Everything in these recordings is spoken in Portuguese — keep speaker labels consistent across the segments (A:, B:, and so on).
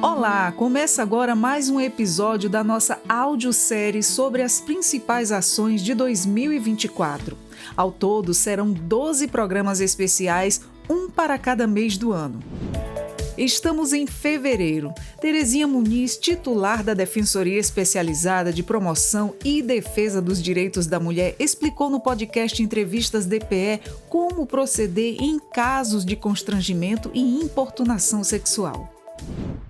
A: Olá, começa agora mais um episódio da nossa audiosérie sobre as principais ações de 2024. Ao todo, serão 12 programas especiais, um para cada mês do ano. Estamos em fevereiro. Terezinha Muniz, titular da Defensoria Especializada de Promoção e Defesa dos Direitos da Mulher, explicou no podcast Entrevistas DPE como proceder em casos de constrangimento e importunação sexual.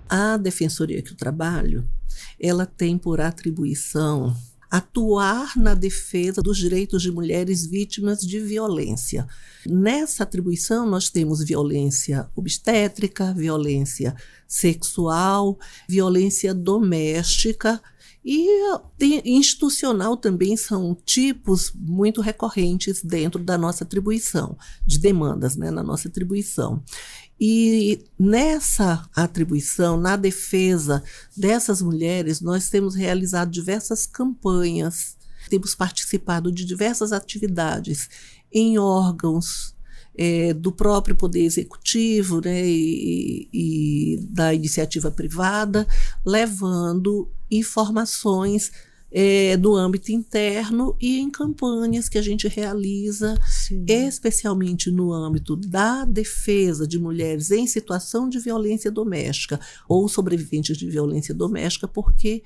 B: A Defensoria que eu trabalho, ela tem por atribuição atuar na defesa dos direitos de mulheres vítimas de violência. Nessa atribuição, nós temos violência obstétrica, violência sexual, violência doméstica e institucional também são tipos muito recorrentes dentro da nossa atribuição, de demandas, na nossa atribuição. E nessa atribuição, na defesa dessas mulheres, nós temos realizado diversas campanhas, temos participado de diversas atividades em órgãos do próprio Poder Executivo, e da iniciativa privada, levando informações no âmbito interno e em campanhas que a gente realiza, especialmente no âmbito da defesa de mulheres em situação de violência doméstica ou sobreviventes de violência doméstica, porque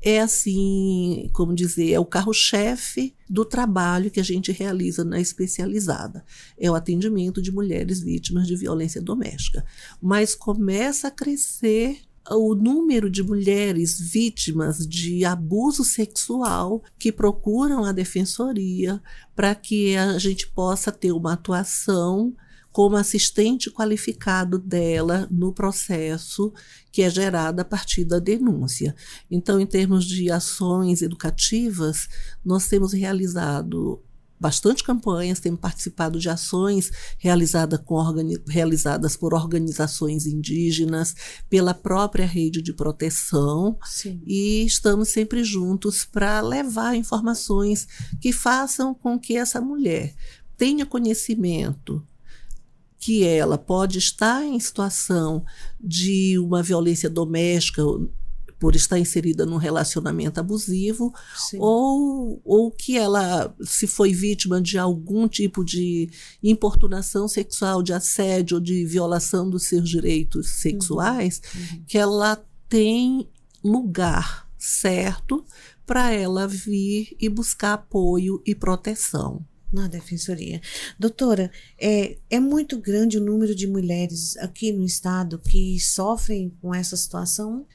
B: é assim, como dizer, é o carro-chefe do trabalho que a gente realiza na especializada. É o atendimento de mulheres vítimas de violência doméstica. Mas começa a crescer o número de mulheres vítimas de abuso sexual que procuram a defensoria para que a gente possa ter uma atuação como assistente qualificado dela no processo que é gerado a partir da denúncia. Então, em termos de ações educativas, nós temos realizado bastante campanhas, temos participado de ações realizadas por organizações indígenas, pela própria rede de proteção.
C: Sim.
B: E estamos sempre juntos para levar informações que façam com que essa mulher tenha conhecimento que ela pode estar em situação de uma violência doméstica por estar inserida num relacionamento abusivo, ou que ela, se foi vítima de algum tipo de importunação sexual, de assédio, de violação dos seus direitos sexuais, que ela tem lugar certo para ela vir e buscar apoio e proteção.
C: Na defensoria. Doutora, é muito grande o número de mulheres aqui no estado que sofrem com essa situação?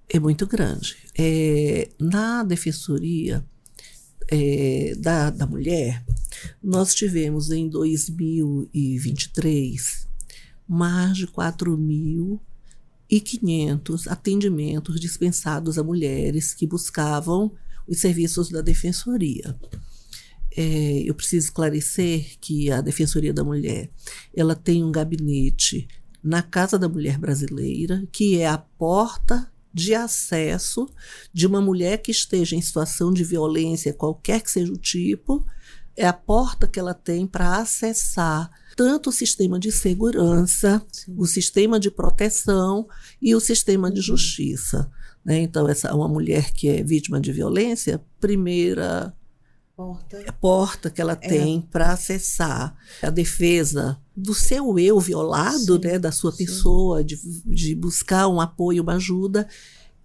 B: É muito grande. Na defensoria da mulher, nós tivemos em 2023 mais de 4.500 atendimentos dispensados a mulheres que buscavam os serviços da defensoria. Eu preciso esclarecer que a Defensoria da Mulher, ela tem um gabinete na Casa da Mulher Brasileira, que é a porta de acesso de uma mulher que esteja em situação de violência, qualquer que seja o tipo, é a porta que ela tem para acessar tanto o sistema de segurança, o sistema de proteção e o sistema de justiça. Então, uma mulher que é vítima de violência, primeira porta que ela tem para acessar a defesa do seu eu violado, da sua pessoa, de buscar um apoio, uma ajuda,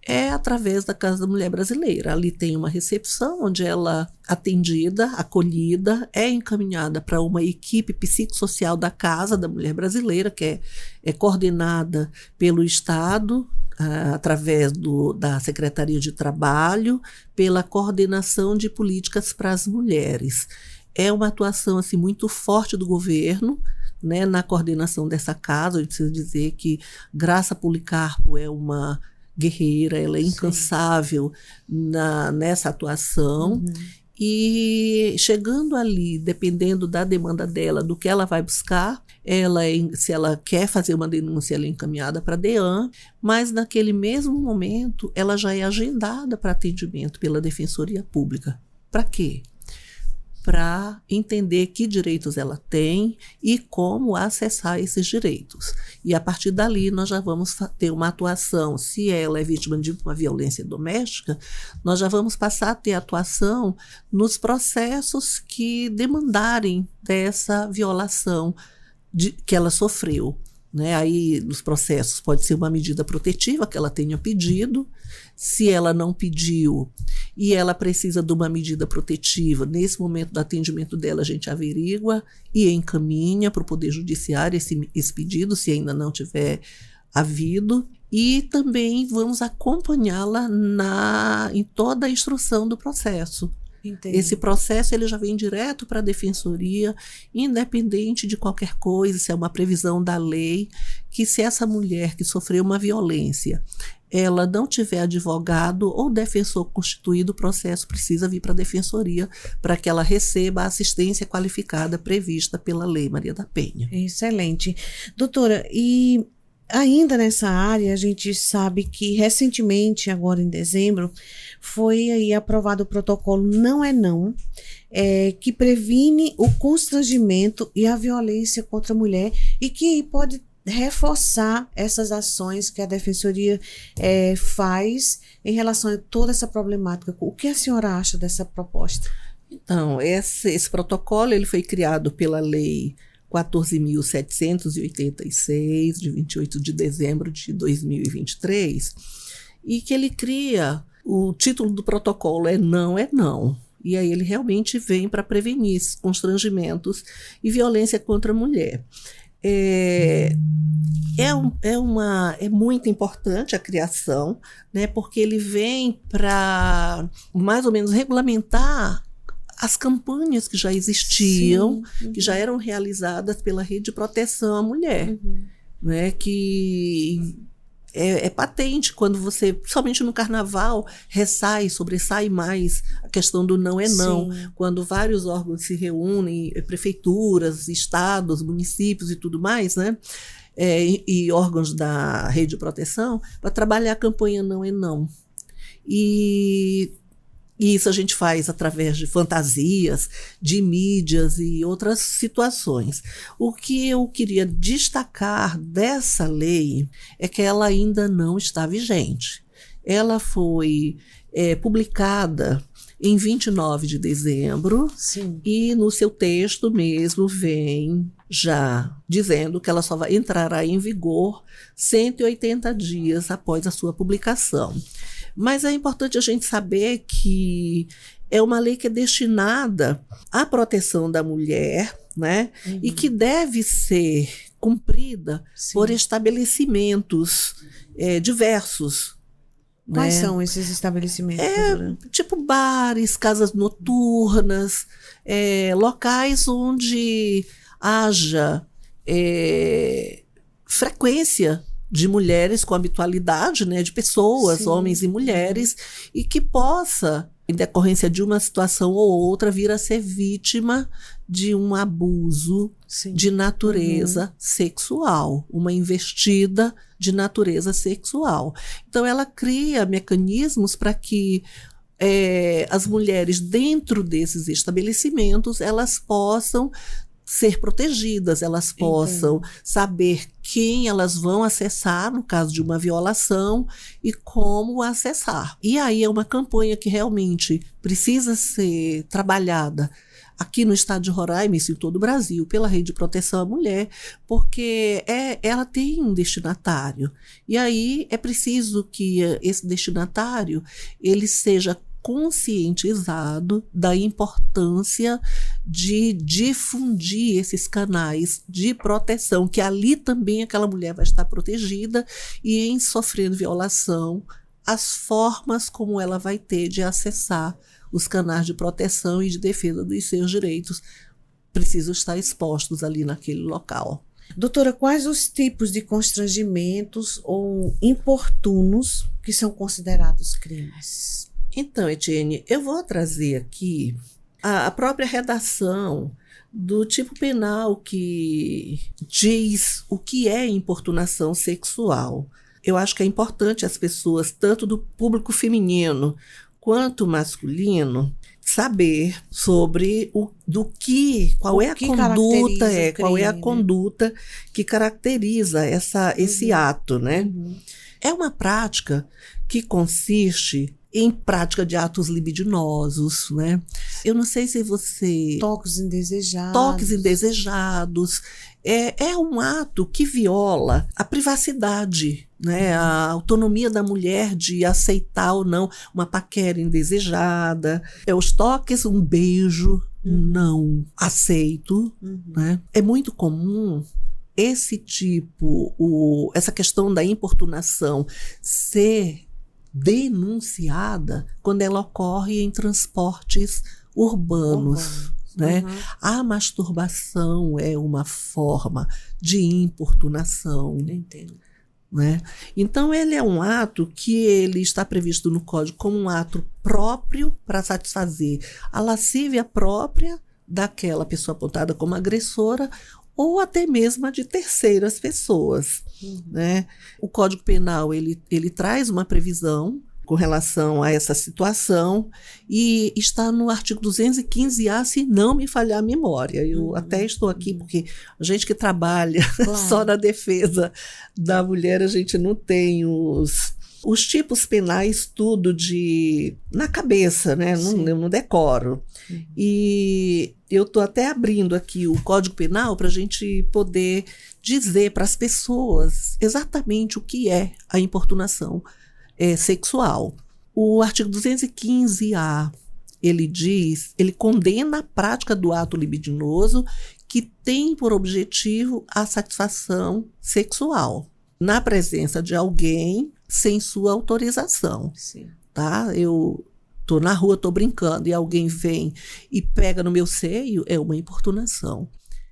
B: é através da Casa da Mulher Brasileira. Ali tem uma recepção onde ela, atendida, acolhida, é encaminhada para uma equipe psicossocial da Casa da Mulher Brasileira, que é coordenada pelo Estado, através da Secretaria de Trabalho, pela coordenação de políticas para as mulheres. É uma atuação assim, muito forte do governo, na coordenação dessa casa. Eu preciso dizer que Graça Policarpo é uma guerreira, ela é incansável nessa atuação. E chegando ali, dependendo da demanda dela, do que ela vai buscar, se ela quer fazer uma denúncia, ela é encaminhada para a DEAN, mas naquele mesmo momento ela já é agendada para atendimento pela Defensoria Pública. Para quê? para entender que direitos ela tem e como acessar esses direitos. E a partir dali nós já vamos ter uma atuação. Se ela é vítima de uma violência doméstica, nós já vamos passar a ter atuação nos processos que demandarem dessa violação que ela sofreu. Né? Aí, nos processos, pode ser uma medida protetiva que ela tenha pedido. Se ela não pediu e ela precisa de uma medida protetiva, nesse momento do atendimento dela, a gente averigua e encaminha para o Poder Judiciário esse pedido, se ainda não tiver havido. E também vamos acompanhá-la em toda a instrução do processo.
C: Entendi.
B: Esse processo ele já vem direto para a defensoria, independente de qualquer coisa, se é uma previsão da lei, que se essa mulher que sofreu uma violência, ela não tiver advogado ou defensor constituído, o processo precisa vir para a defensoria para que ela receba a assistência qualificada prevista pela Lei Maria da Penha.
C: Excelente. Doutora, e ainda nessa área, a gente sabe que recentemente, agora em dezembro, foi aí aprovado o protocolo Não é Não, que previne o constrangimento e a violência contra a mulher e que pode reforçar essas ações que a Defensoria faz em relação a toda essa problemática. O que a senhora acha dessa proposta?
B: Então, esse protocolo ele foi criado pela Lei 14.786, de 28 de dezembro de 2023, e que ele cria, o título do protocolo Não é Não, e aí ele realmente vem para prevenir esses constrangimentos e violência contra a mulher. É muito importante a criação, né, porque ele vem para mais ou menos regulamentar as campanhas que já existiam, que já eram realizadas pela Rede de Proteção à Mulher, né, que é patente quando você, somente no carnaval, sobressai mais a questão do não é não, quando vários órgãos se reúnem, prefeituras, estados, municípios e tudo mais, né, e órgãos da Rede de Proteção, para trabalhar a campanha Não é Não. E isso a gente faz através de fantasias, de mídias e outras situações. O que eu queria destacar dessa lei é que ela ainda não está vigente. Ela foi publicada em 29 de dezembro, e no seu texto mesmo vem já dizendo que ela só entrará em vigor 180 dias após a sua publicação. Mas é importante a gente saber que é uma lei que é destinada à proteção da mulher, né? E que deve ser cumprida por estabelecimentos diversos.
C: Quais são esses estabelecimentos?
B: Tipo bares, casas noturnas, locais onde haja frequência de mulheres com habitualidade, né, de pessoas, homens e mulheres, e que possa, em decorrência de uma situação ou outra, vir a ser vítima de um abuso de natureza sexual, uma investida de natureza sexual. Então, ela cria mecanismos para que as mulheres dentro desses estabelecimentos, elas possam ser protegidas, elas possam saber quem elas vão acessar no caso de uma violação e como acessar. E aí é uma campanha que realmente precisa ser trabalhada aqui no estado de Roraima, isso em todo o Brasil, pela Rede de Proteção à Mulher, porque ela tem um destinatário. E aí é preciso que esse destinatário ele seja conscientizado da importância de difundir esses canais de proteção, que ali também aquela mulher vai estar protegida e, em sofrendo violação, as formas como ela vai ter de acessar os canais de proteção e de defesa dos seus direitos precisam estar expostos ali naquele local.
C: Doutora, quais os tipos de constrangimentos ou importunos que são considerados crimes?
B: Então, Etienne, eu vou trazer aqui a própria redação do tipo penal que diz o que é importunação sexual. Eu acho que é importante as pessoas, tanto do público feminino quanto masculino, saber sobre qual é a conduta que caracteriza esse ato, né? É uma prática que consiste em prática de atos libidinosos, né? Eu não sei se você...
C: Toques indesejados. É um ato que viola a privacidade, né? A autonomia da mulher de aceitar ou não uma paquera indesejada.
B: Os toques, um beijo não aceito, né? É muito comum essa questão da importunação ser denunciada quando ela ocorre em transportes urbanos. Né? A masturbação é uma forma de importunação.
C: Entendo.
B: Né? Então, ele é um ato que ele está previsto no Código como um ato próprio para satisfazer a lascívia própria daquela pessoa apontada como agressora ou até mesmo de terceiras pessoas. Né? O Código Penal ele traz uma previsão com relação a essa situação e está no artigo 215-A, se não me falhar a memória. Eu até estou aqui porque a gente que trabalha só na defesa da mulher, a gente não tem os tipos penais tudo na cabeça, né? Eu não decoro. E eu estou até abrindo aqui o Código Penal para a gente poder dizer para as pessoas exatamente o que é a importunação sexual. O artigo 215-A, ele condena a prática do ato libidinoso que tem por objetivo a satisfação sexual, na presença de alguém sem sua autorização.
C: Sim.
B: Tá? Eu estou na rua, estou brincando, e alguém vem e pega no meu seio, é uma importunação.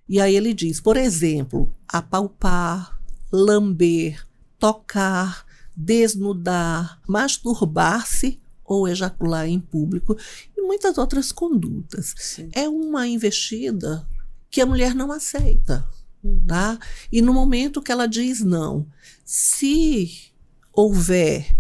B: E aí ele diz, por exemplo, apalpar, lamber, tocar, desnudar, masturbar-se ou ejacular em público e muitas outras condutas.
C: Sim.
B: É uma investida que a mulher não aceita. Tá? E no momento que ela diz não, se houver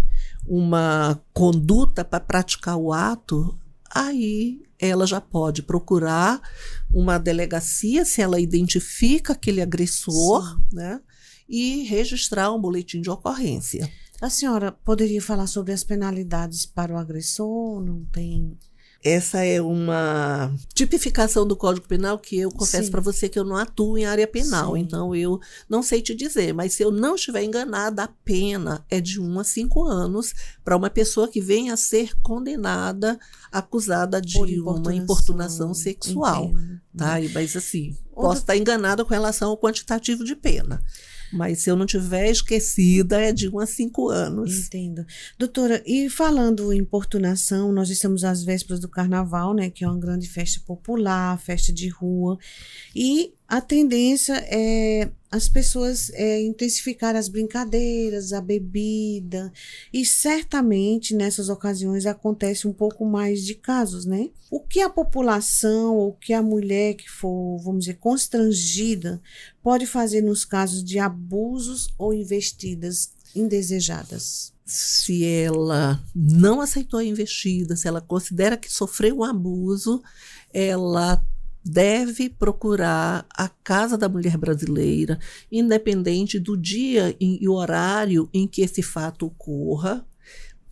B: uma conduta para praticar o ato, aí ela já pode procurar uma delegacia se ela identifica aquele agressor, né? E registrar um boletim de ocorrência.
C: A senhora poderia falar sobre as penalidades para o agressor? Não tem...
B: Essa é uma tipificação do Código Penal que eu confesso para você que eu não atuo em área penal, então eu não sei te dizer, mas se eu não estiver enganada, a pena é de 1 a 5 anos para uma pessoa que venha a ser condenada, acusada de uma importunação sexual. Tá? Mas assim, posso estar enganada com relação ao quantitativo de pena. Mas se eu não tiver esquecida, é de 1 a 5 anos.
C: Entendo. Doutora, e falando em importunação, nós estamos às vésperas do Carnaval, né, que é uma grande festa popular, festa de rua, e a tendência é as pessoas intensificarem as brincadeiras, a bebida, e certamente nessas ocasiões acontece um pouco mais de casos, né? O que a população, ou que a mulher que for, vamos dizer, constrangida, pode fazer nos casos de abusos ou investidas indesejadas?
B: Se ela não aceitou a investida, se ela considera que sofreu um abuso, ela deve procurar a Casa da Mulher Brasileira, independente do dia e horário em que esse fato ocorra.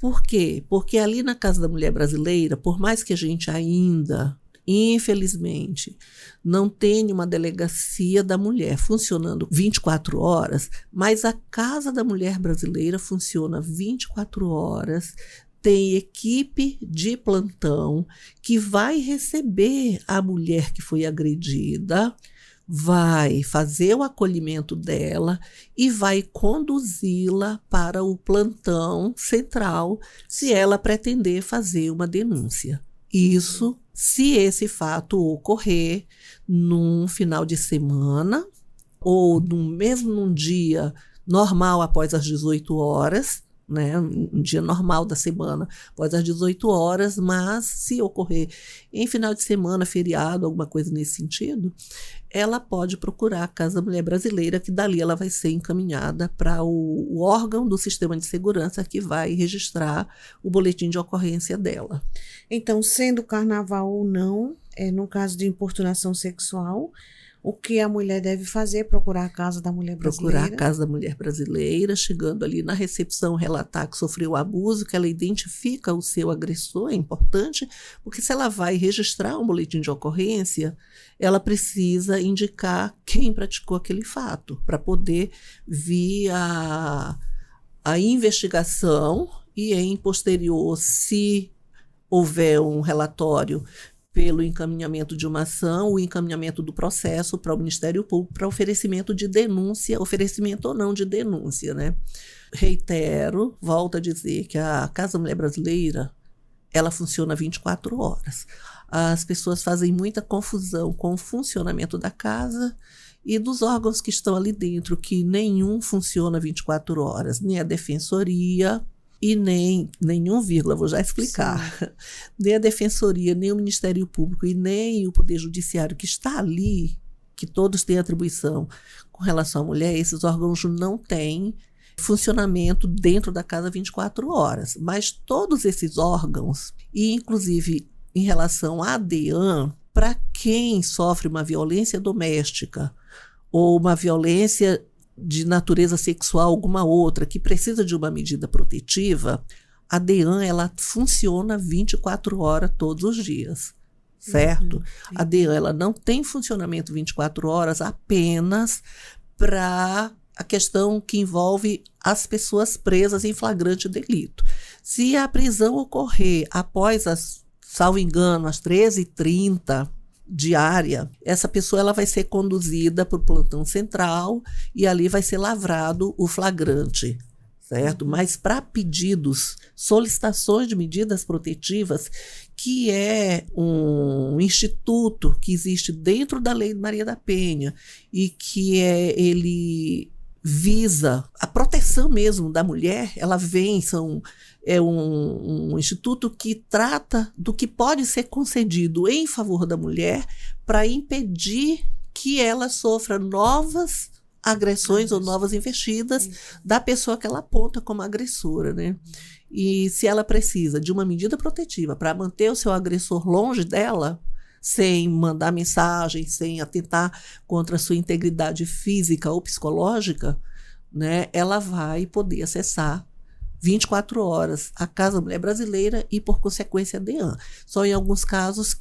B: Por quê? Porque ali na Casa da Mulher Brasileira, por mais que a gente ainda, infelizmente, não tenha uma delegacia da mulher funcionando 24 horas, mas a Casa da Mulher Brasileira funciona 24 horas, tem equipe de plantão que vai receber a mulher que foi agredida, vai fazer o acolhimento dela e vai conduzi-la para o plantão central se ela pretender fazer uma denúncia. Isso se esse fato ocorrer num final de semana ou mesmo num dia normal após as 18 horas, né, um dia normal da semana, após as 18 horas, mas se ocorrer em final de semana, feriado, alguma coisa nesse sentido, ela pode procurar a Casa da Mulher Brasileira, que dali ela vai ser encaminhada para o órgão do sistema de segurança que vai registrar o boletim de ocorrência dela.
C: Então, sendo carnaval ou não, no caso de importunação sexual, o que a mulher deve fazer é procurar a Casa da Mulher Brasileira.
B: Procurar a Casa da Mulher Brasileira, chegando ali na recepção, relatar que sofreu abuso, que ela identifica o seu agressor, é importante, porque se ela vai registrar um boletim de ocorrência, ela precisa indicar quem praticou aquele fato, para poder vir a investigação e, em posterior, se houver um relatório pelo encaminhamento de uma ação, o encaminhamento do processo para o Ministério Público para oferecimento de denúncia, oferecimento ou não de denúncia, né? Reitero, volto a dizer que a Casa da Mulher Brasileira, ela funciona 24 horas. As pessoas fazem muita confusão com o funcionamento da casa e dos órgãos que estão ali dentro, que nenhum funciona 24 horas, nem a Defensoria, e nenhum vírgula, vou já explicar. Sim. Nem a Defensoria, nem o Ministério Público e nem o Poder Judiciário que está ali, que todos têm atribuição com relação à mulher, esses órgãos não têm funcionamento dentro da casa 24 horas. Mas todos esses órgãos, e inclusive em relação à DEAN, para quem sofre uma violência doméstica ou uma violência de natureza sexual, alguma outra, que precisa de uma medida protetiva, a DEAN, ela funciona 24 horas todos os dias, certo? A DEAN, ela não tem funcionamento 24 horas apenas para a questão que envolve as pessoas presas em flagrante delito. Se a prisão ocorrer após salvo engano, às 13h30, diária, essa pessoa ela vai ser conduzida para o plantão central e ali vai ser lavrado o flagrante, certo? Mas para pedidos, solicitações de medidas protetivas, que é um instituto que existe dentro da Lei Maria da Penha e que ele visa a proteção mesmo da mulher, ela vem, é um instituto que trata do que pode ser concedido em favor da mulher para impedir que ela sofra novas agressões ou novas investidas da pessoa que ela aponta como agressora, né? E se ela precisa de uma medida protetiva para manter o seu agressor longe dela, sem mandar mensagem, sem atentar contra a sua integridade física ou psicológica, né, ela vai poder acessar 24 horas a Casa da Mulher Brasileira e, por consequência, a DEAN. Só em alguns casos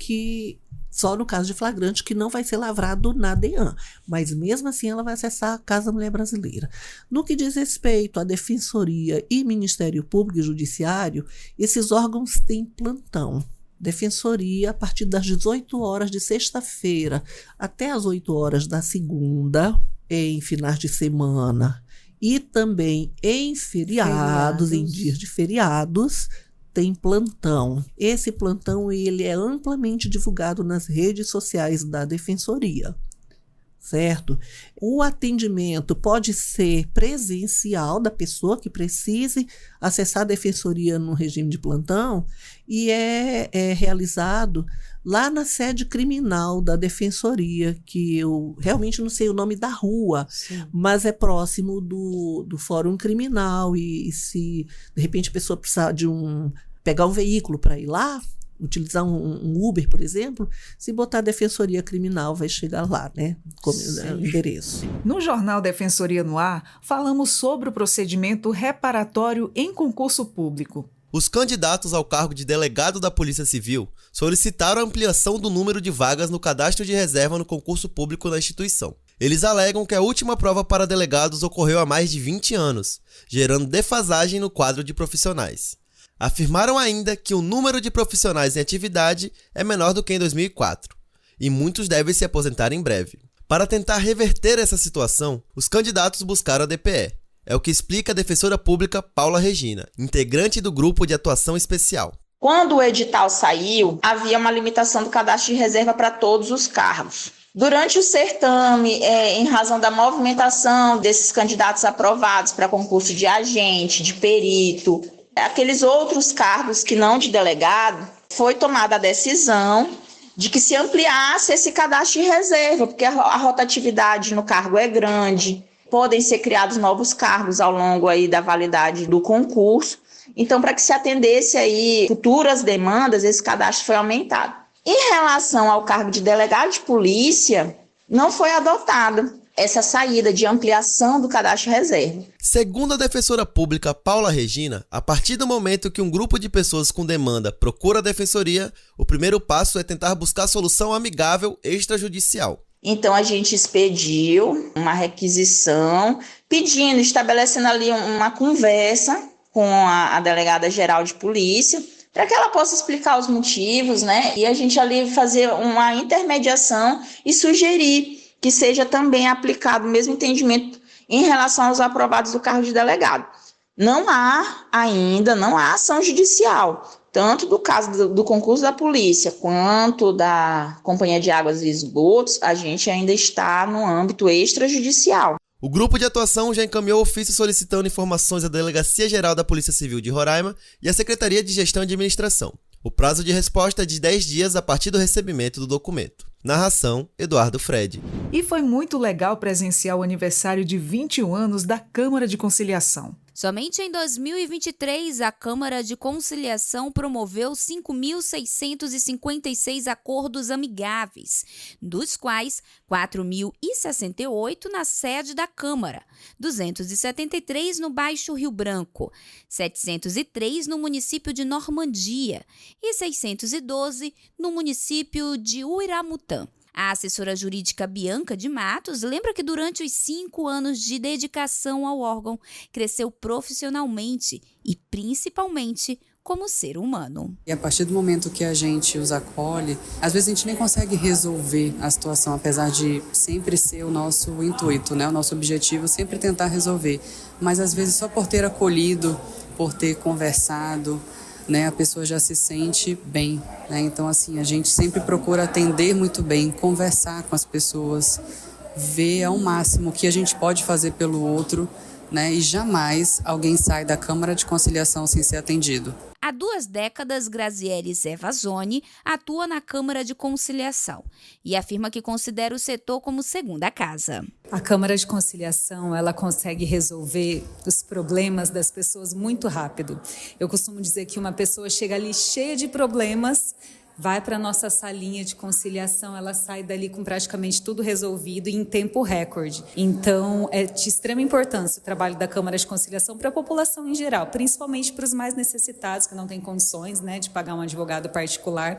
B: só no caso de flagrante que não vai ser lavrado na DEAN, mas mesmo assim ela vai acessar a Casa da Mulher Brasileira. No que diz respeito à Defensoria e Ministério Público e Judiciário, esses órgãos têm plantão. Defensoria, a partir das 18 horas de sexta-feira até as 8 horas da segunda, em finais de semana, e também em feriados, em dias de feriados, tem plantão. Esse plantão ele é amplamente divulgado nas redes sociais da Defensoria, certo? O atendimento pode ser presencial da pessoa que precise acessar a Defensoria no regime de plantão e é realizado lá na sede criminal da Defensoria, que eu realmente não sei o nome da rua, sim, mas é próximo do Fórum Criminal e se de repente a pessoa precisar pegar um veículo para ir lá, utilizar um Uber, por exemplo, se botar Defensoria Criminal, vai chegar lá, né? Como endereço.
A: No Jornal Defensoria no Ar, falamos sobre o procedimento reparatório em concurso público.
D: Os candidatos ao cargo de delegado da Polícia Civil solicitaram a ampliação do número de vagas no cadastro de reserva no concurso público da instituição. Eles alegam que a última prova para delegados ocorreu há mais de 20 anos, gerando defasagem no quadro de profissionais. Afirmaram ainda que o número de profissionais em atividade é menor do que em 2004, e muitos devem se aposentar em breve. Para tentar reverter essa situação, os candidatos buscaram a DPE. É o que explica a defensora pública Paula Regina, integrante do Grupo de Atuação Especial.
E: Quando o edital saiu, havia uma limitação do cadastro de reserva para todos os cargos. Durante o certame, em razão da movimentação desses candidatos aprovados para concurso de agente, de perito, aqueles outros cargos que não de delegado, foi tomada a decisão de que se ampliasse esse cadastro de reserva, porque a rotatividade no cargo é grande, podem ser criados novos cargos ao longo aí da validade do concurso. Então, para que se atendesse aí futuras demandas, esse cadastro foi aumentado. Em relação ao cargo de delegado de polícia, não foi adotada essa saída de ampliação do cadastro de reserva.
D: Segundo a defensora pública Paula Regina, a partir do momento que um grupo de pessoas com demanda procura a defensoria, o primeiro passo é tentar buscar solução amigável extrajudicial.
E: Então, a gente expediu uma requisição, estabelecendo ali uma conversa com a delegada geral de polícia, para que ela possa explicar os motivos, né? E a gente ali fazer uma intermediação e sugerir que seja também aplicado o mesmo entendimento em relação aos aprovados do cargo de delegado. Não há ação judicial, tanto do caso do concurso da polícia, quanto da Companhia de Águas e Esgotos, a gente ainda está no âmbito extrajudicial.
D: O grupo de atuação já encaminhou ofício solicitando informações à Delegacia Geral da Polícia Civil de Roraima e à Secretaria de Gestão e Administração. O prazo de resposta é de 10 dias a partir do recebimento do documento. Narração, Eduardo Fred.
A: E foi muito legal presenciar o aniversário de 21 anos da Câmara de Conciliação.
F: Somente em 2023, a Câmara de Conciliação promoveu 5.656 acordos amigáveis, dos quais 4.068 na sede da Câmara, 273 no Baixo Rio Branco, 703 no município de Normandia e 612 no município de Uiramutã. A assessora jurídica Bianca de Matos lembra que durante os 5 anos de dedicação ao órgão, cresceu profissionalmente e principalmente como ser humano.
G: E a partir do momento que a gente os acolhe, às vezes a gente nem consegue resolver a situação, apesar de sempre ser o nosso intuito, né? O nosso objetivo é sempre tentar resolver. Mas às vezes só por ter acolhido, por ter conversado, né, a pessoa já se sente bem, né? Então, assim, a gente sempre procura atender muito bem, conversar com as pessoas, ver ao máximo o que a gente pode fazer pelo outro, né? E jamais alguém sai da Câmara de Conciliação sem ser atendido.
F: Há 2 décadas, Graziele Zevazoni atua na Câmara de Conciliação e afirma que considera o setor como segunda casa.
H: A Câmara de Conciliação, ela consegue resolver os problemas das pessoas muito rápido. Eu costumo dizer que uma pessoa chega ali cheia de problemas, vai para a nossa salinha de conciliação, ela sai dali com praticamente tudo resolvido em tempo recorde. Então, é de extrema importância o trabalho da Câmara de Conciliação para a população em geral, principalmente para os mais necessitados, que não têm condições, né, de pagar um advogado particular.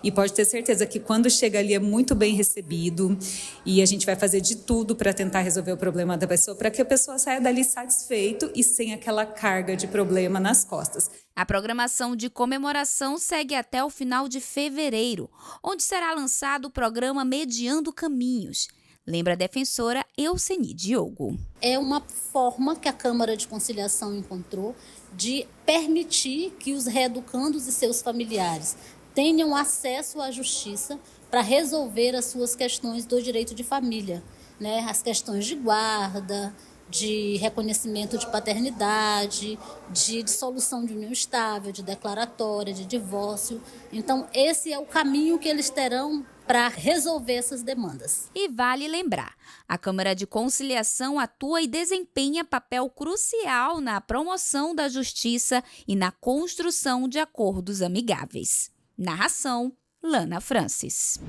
H: E pode ter certeza que quando chega ali é muito bem recebido e a gente vai fazer de tudo para tentar resolver o problema da pessoa, para que a pessoa saia dali satisfeito e sem aquela carga de problema nas costas.
F: A programação de comemoração segue até o final de fevereiro, onde será lançado o programa Mediando Caminhos. Lembra a defensora Elceni Diogo.
I: É uma forma que a Câmara de Conciliação encontrou de permitir que os reeducandos e seus familiares tenham acesso à justiça para resolver as suas questões do direito de família, né? As questões de guarda, de reconhecimento de paternidade, de dissolução de união estável, de declaratória, de divórcio. Então, esse é o caminho que eles terão para resolver essas demandas.
F: E vale lembrar, a Câmara de Conciliação atua e desempenha papel crucial na promoção da justiça e na construção de acordos amigáveis. Narração, Lana Francis.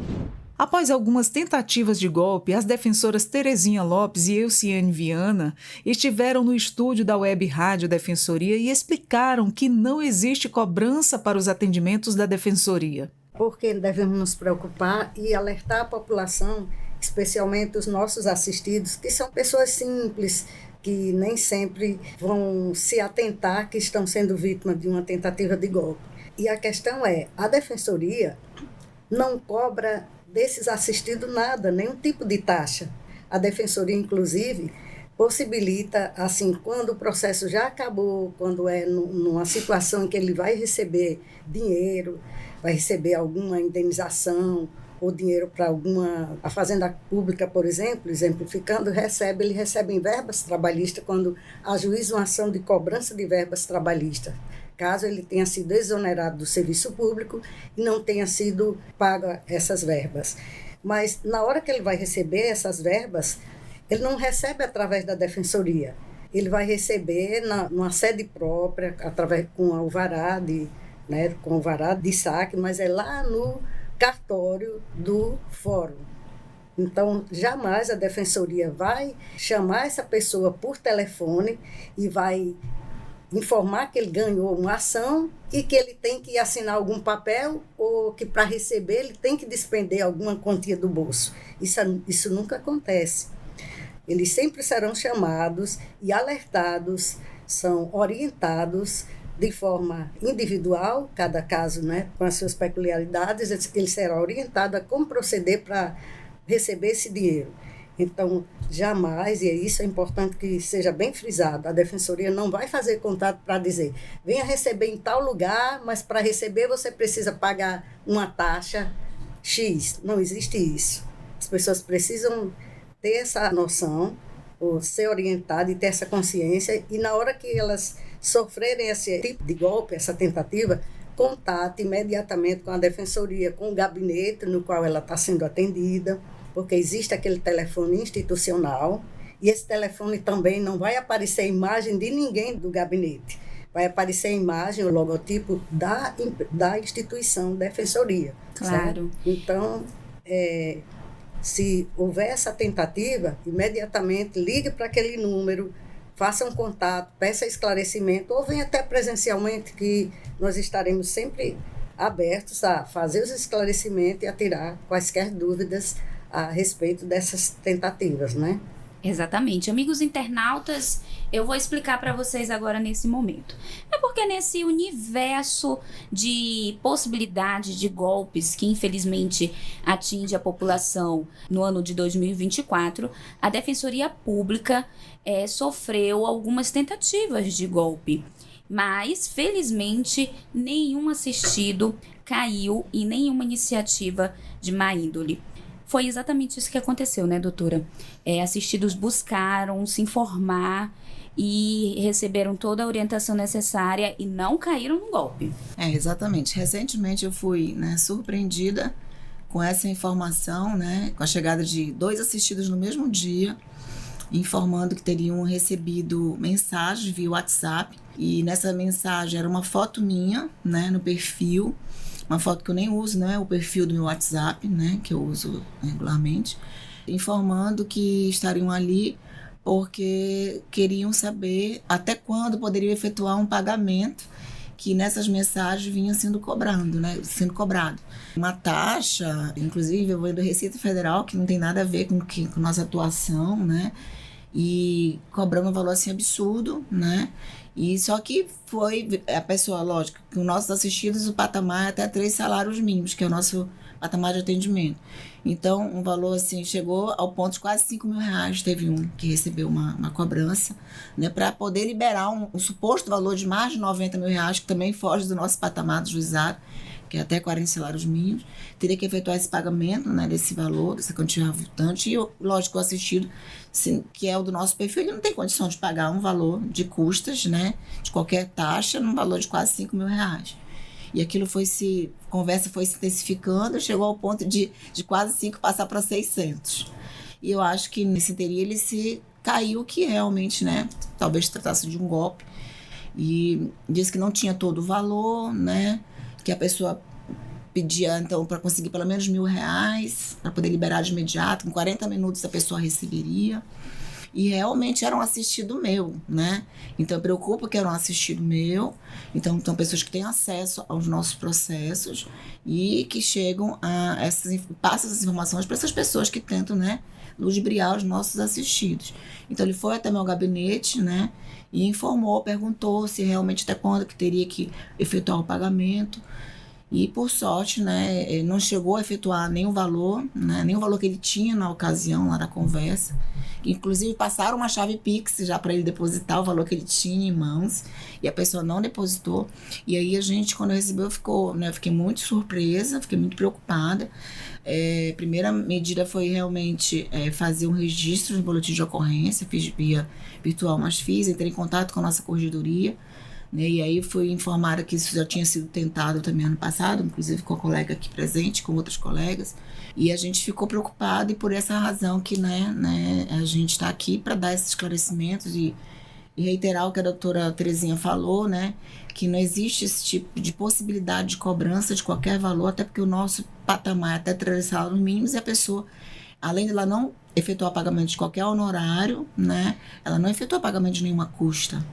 A: Após algumas tentativas de golpe, as defensoras Terezinha Lopes e Elciane Viana estiveram no estúdio da Web Rádio Defensoria e explicaram que não existe cobrança para os atendimentos da Defensoria.
J: Porque devemos nos preocupar e alertar a população, especialmente os nossos assistidos, que são pessoas simples, que nem sempre vão se atentar que estão sendo vítimas de uma tentativa de golpe. E a questão é, a Defensoria não cobra desses assistidos nada, nenhum tipo de taxa. A Defensoria, inclusive, possibilita, assim, quando o processo já acabou, quando é numa situação em que ele vai receber dinheiro, vai receber alguma indenização o dinheiro para a fazenda pública, por exemplo, exemplificando, ele recebe em verbas trabalhistas quando ajuiza uma ação de cobrança de verbas trabalhistas, caso ele tenha sido exonerado do serviço público e não tenha sido pago essas verbas. Mas na hora que ele vai receber essas verbas, ele não recebe através da defensoria, ele vai receber numa sede própria, com alvará com alvará de saque, mas é lá no cartório do fórum. Então, jamais a defensoria vai chamar essa pessoa por telefone e vai informar que ele ganhou uma ação e que ele tem que assinar algum papel ou que para receber ele tem que despender alguma quantia do bolso. Isso nunca acontece. Eles sempre serão chamados e alertados, são orientados de forma individual, cada caso, com as suas peculiaridades, ele será orientado a como proceder para receber esse dinheiro. Então, jamais, e isso é importante que seja bem frisado, a defensoria não vai fazer contato para dizer, venha receber em tal lugar, mas para receber você precisa pagar uma taxa X. Não existe isso. As pessoas precisam ter essa noção, ou ser orientadas e ter essa consciência, e na hora que elas sofrerem esse tipo de golpe, essa tentativa, contate imediatamente com a defensoria, com o gabinete no qual ela está sendo atendida, porque existe aquele telefone institucional, e esse telefone também não vai aparecer a imagem de ninguém do gabinete, vai aparecer a imagem, o logotipo da instituição defensoria.
F: Claro.
J: Certo? Então, se houver essa tentativa, imediatamente ligue para aquele número, faça um contato, peça esclarecimento, ou venha até presencialmente, que nós estaremos sempre abertos a fazer os esclarecimentos e a tirar quaisquer dúvidas a respeito dessas tentativas,
F: Exatamente. Amigos internautas, eu vou explicar para vocês agora nesse momento. É porque nesse universo de possibilidade de golpes que infelizmente atinge a população no ano de 2024, a Defensoria Pública sofreu algumas tentativas de golpe. Mas, felizmente, nenhum assistido caiu em nenhuma iniciativa de má índole. Foi exatamente isso que aconteceu, né, doutora? Assistidos buscaram se informar e receberam toda a orientação necessária e não caíram no golpe.
K: Exatamente. Recentemente eu fui surpreendida com essa informação, com a chegada de 2 assistidos no mesmo dia, informando que teriam recebido mensagem via WhatsApp, e nessa mensagem era uma foto minha, no perfil, uma foto que eu nem uso, o perfil do meu WhatsApp, que eu uso regularmente, informando que estariam ali porque queriam saber até quando poderiam efetuar um pagamento que nessas mensagens vinha sendo cobrado. Uma taxa, inclusive, eu vou do Receita Federal, que não tem nada a ver com nossa atuação, e cobrando um valor assim absurdo, E só que foi a pessoa, lógico, que os nossos assistidos, o patamar é até 3 salários mínimos, que é o nosso patamar de atendimento. Então, um valor assim, chegou ao ponto de quase R$5.000. Teve um que recebeu uma cobrança, para poder liberar um suposto valor de mais de R$90.000, que também foge do nosso patamar do juizado, que é até 40 salários mínimos. Teria que efetuar esse pagamento, desse valor, dessa quantia avultante. E, lógico, o assistido, que é o do nosso perfil, ele não tem condição de pagar um valor de custas, de qualquer taxa, num valor de quase R$5.000. E aquilo conversa foi se intensificando, chegou ao ponto de quase 5 passar para 600. E eu acho que nesse interim ele se caiu, que realmente, talvez tratasse de um golpe. E disse que não tinha todo o valor, que a pessoa pedia, então, para conseguir pelo menos R$1.000, para poder liberar de imediato, com 40 minutos a pessoa receberia. E realmente era um assistido meu, Então, preocupa que era um assistido meu. Então, são pessoas que têm acesso aos nossos processos e que chegam passam essas informações para essas pessoas que tentam, ludibriar os nossos assistidos. Então, ele foi até meu gabinete, e informou, perguntou se realmente até quando que teria que efetuar o pagamento. E, por sorte, né, não chegou a efetuar nenhum valor, né, nem o valor que ele tinha na ocasião, lá da conversa. Inclusive, passaram uma chave Pix já para ele depositar o valor que ele tinha em mãos, e a pessoa não depositou. E aí, a gente, quando recebeu, fiquei muito surpresa, fiquei muito preocupada. A primeira medida foi realmente fazer um registro de boletim de ocorrência, fiz via virtual, mas entrei em contato com a nossa corregedoria, né, e aí fui informada que isso já tinha sido tentado também ano passado, inclusive com a colega aqui presente, com outros colegas, e a gente ficou preocupado, e por essa razão que a gente está aqui para dar esses esclarecimentos e reiterar o que a doutora Terezinha falou, né, que não existe esse tipo de possibilidade de cobrança de qualquer valor, até porque o nosso patamar é até 3 salários mínimos, e a pessoa, além de ela não efetuar pagamento de qualquer honorário, né, ela não efetua pagamento de nenhuma custa.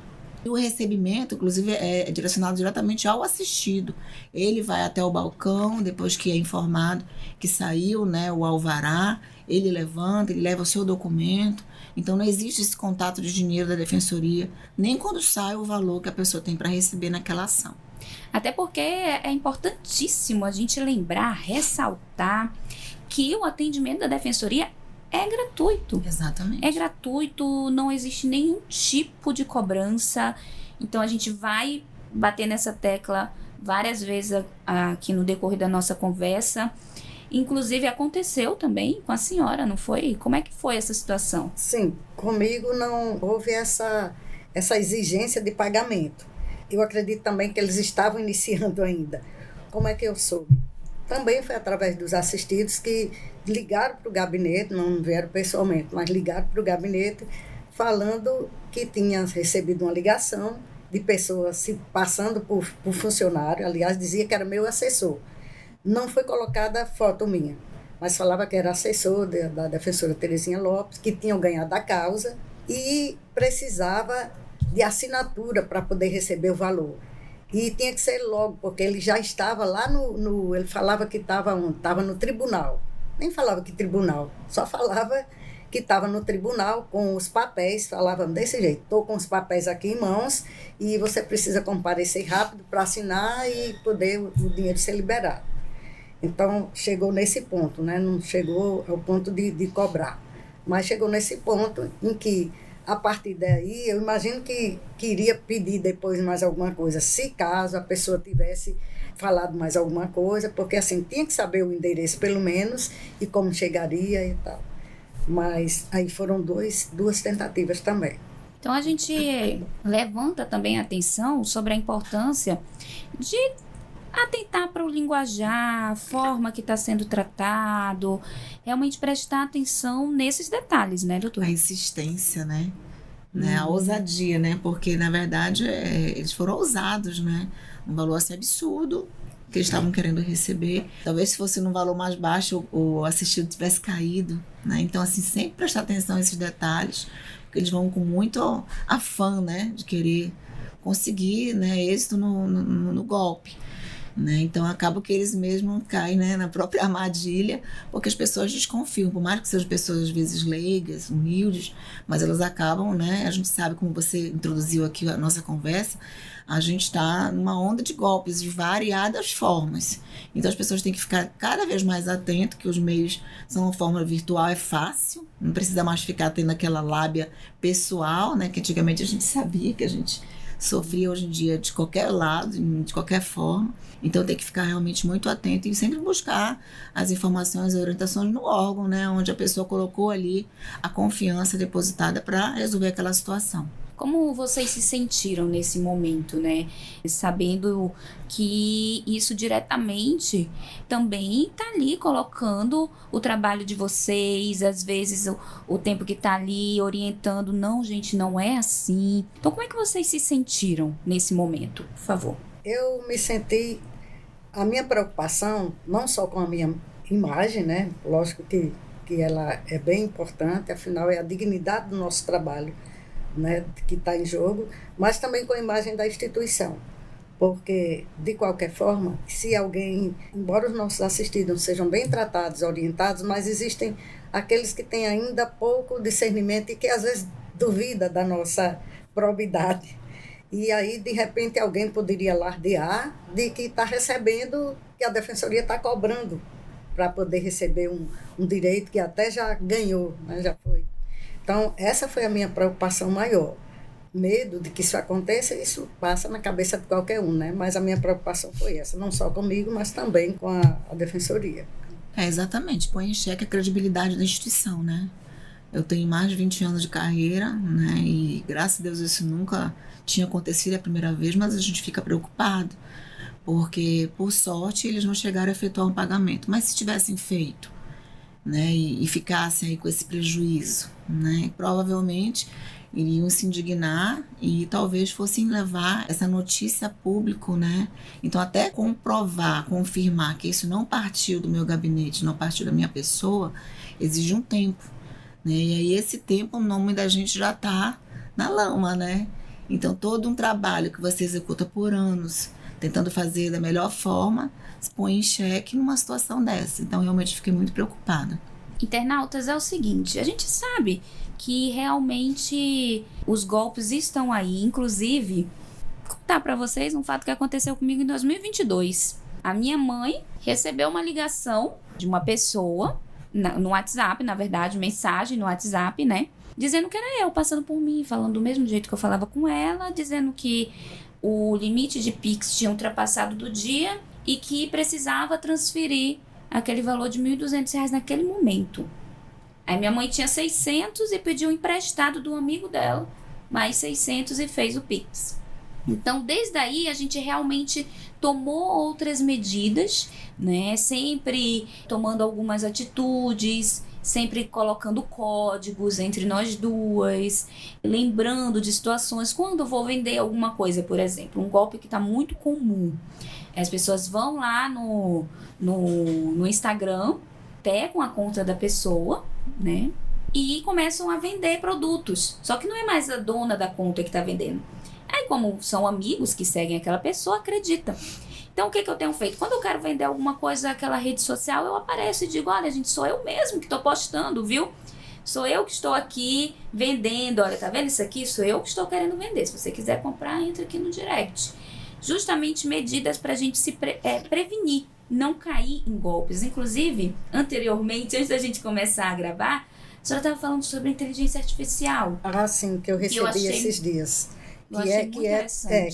K: E o recebimento, inclusive, é direcionado diretamente ao assistido. Ele vai até o balcão, depois que é informado que saiu, né, o alvará, ele levanta, ele leva o seu documento. Então, não existe esse contato de dinheiro da defensoria, nem quando sai o valor que a pessoa tem para receber naquela ação.
F: Até porque é importantíssimo a gente lembrar, ressaltar que o atendimento da defensoria é gratuito.
K: Exatamente.
F: É gratuito, não existe nenhum tipo de cobrança. Então, a gente vai bater nessa tecla várias vezes aqui no decorrer da nossa conversa. Inclusive, aconteceu também com a senhora, não foi? Como é que foi essa situação?
J: Sim, comigo não houve essa exigência de pagamento. Eu acredito também que eles estavam iniciando ainda. Como é que eu soube? Também foi através dos assistidos que ligaram para o gabinete, não vieram pessoalmente, mas ligaram para o gabinete falando que tinha recebido uma ligação de pessoas se passando por funcionário, aliás, dizia que era meu assessor. Não foi colocada foto minha, mas falava que era assessor da defensora Terezinha Lopes, que tinham ganhado a causa e precisava de assinatura para poder receber o valor. E tinha que ser logo, porque ele já estava lá ele falava que estava no tribunal. Nem falava que tribunal, só falava que estava no tribunal com os papéis, falava desse jeito, estou com os papéis aqui em mãos e você precisa comparecer rápido para assinar e poder o dinheiro ser liberado. Então, chegou nesse ponto, né? Não chegou ao ponto de cobrar, mas chegou nesse ponto em que, a partir daí, eu imagino que iria pedir depois mais alguma coisa, se caso a pessoa tivesse falado mais alguma coisa, porque assim, tinha que saber o endereço pelo menos e como chegaria e tal. Mas aí foram duas tentativas também.
F: Então, a gente levanta também a atenção sobre a importância de atentar para o linguajar, a forma que está sendo tratado, realmente prestar atenção nesses detalhes, né, doutora?
K: A insistência, né? A ousadia, né? Porque, na verdade, eles foram ousados, né? Um valor assim absurdo que eles estavam querendo receber. Talvez se fosse num valor mais baixo, o assistido tivesse caído, né? Então, assim, sempre prestar atenção a esses detalhes, porque eles vão com muito afã, né? De querer conseguir, né, êxito no golpe. Né? Então, acaba que eles mesmos caem, né, na própria armadilha, porque as pessoas desconfiam, por mais que sejam pessoas, às vezes, leigas, humildes, mas elas acabam, né, a gente sabe, como você introduziu aqui a nossa conversa, a gente está numa onda de golpes de variadas formas. Então, as pessoas têm que ficar cada vez mais atentas, que os meios são uma forma virtual, é fácil, não precisa mais ficar tendo aquela lábia pessoal, né, que antigamente a gente sabia que a gente sofria hoje em dia de qualquer lado, de qualquer forma. Então tem que ficar realmente muito atento e sempre buscar as informações e orientações no órgão, né, onde a pessoa colocou ali a confiança depositada para resolver aquela situação.
F: Como vocês se sentiram nesse momento, né? Sabendo que isso diretamente também está ali colocando o trabalho de vocês, às vezes o tempo que está ali orientando, não, gente, não é assim. Então, como é que vocês se sentiram nesse momento? Por favor.
J: Eu me senti, a minha preocupação, não só com a minha imagem, né? Lógico que ela é bem importante, afinal é a dignidade do nosso trabalho, né, que está em jogo, mas também com a imagem da instituição, porque, de qualquer forma, se alguém, embora os nossos assistidos sejam bem tratados, orientados, mas existem aqueles que têm ainda pouco discernimento e que às vezes duvida da nossa probidade. E aí, de repente, alguém poderia alardear de que está recebendo, que a Defensoria está cobrando para poder receber um direito que até já ganhou, né? Já foi. Então, essa foi a minha preocupação maior. Medo de que isso aconteça, isso passa na cabeça de qualquer um, né? Mas a minha preocupação foi essa, não só comigo, mas também com a Defensoria.
K: Exatamente, põe em xeque a credibilidade da instituição, né? Eu tenho mais de 20 anos de carreira, né? E graças a Deus isso nunca tinha acontecido a primeira vez, mas a gente fica preocupado, porque, por sorte, eles não chegaram a efetuar um pagamento. Mas se tivessem feito, né, e ficassem aí com esse prejuízo, né, provavelmente iriam se indignar e talvez fossem levar essa notícia a público, né? Então, até comprovar, confirmar que isso não partiu do meu gabinete, não partiu da minha pessoa, exige um tempo, né? E aí esse tempo o nome da gente já está na lama, né? Então, todo um trabalho que você executa por anos, tentando fazer da melhor forma, se põe em xeque numa situação dessa. Então, realmente fiquei muito preocupada.
F: Internautas, é o seguinte, a gente sabe que realmente os golpes estão aí. Inclusive, vou contar para vocês um fato que aconteceu comigo em 2022. A minha mãe recebeu uma ligação de uma pessoa no WhatsApp, na verdade, mensagem no WhatsApp, né? Dizendo que era eu, passando por mim, falando do mesmo jeito que eu falava com ela, dizendo que o limite de Pix tinha ultrapassado do dia e que precisava transferir aquele valor de R$ 1.200 naquele momento. Aí minha mãe tinha 600 e pediu emprestado do amigo dela, mais 600 e fez o Pix. Então, desde aí, a gente realmente tomou outras medidas, né? Sempre tomando algumas atitudes, sempre colocando códigos entre nós duas, lembrando de situações. Quando eu vou vender alguma coisa, por exemplo, um golpe que está muito comum. As pessoas vão lá no Instagram, pegam a conta da pessoa, né? E começam a vender produtos. Só que não é mais a dona da conta que está vendendo. Aí, como são amigos que seguem aquela pessoa, acreditam. Então, o que eu tenho feito? Quando eu quero vender alguma coisa naquela rede social, eu apareço e digo, olha, gente, sou eu mesmo que estou postando, viu? Sou eu que estou aqui vendendo. Olha, tá vendo isso aqui? Sou eu que estou querendo vender. Se você quiser comprar, entra aqui no direct. Justamente medidas para a gente se prevenir, não cair em golpes. Inclusive, anteriormente, antes da gente começar a gravar, a senhora estava falando sobre inteligência artificial.
J: Ah, sim, que eu recebi esses dias.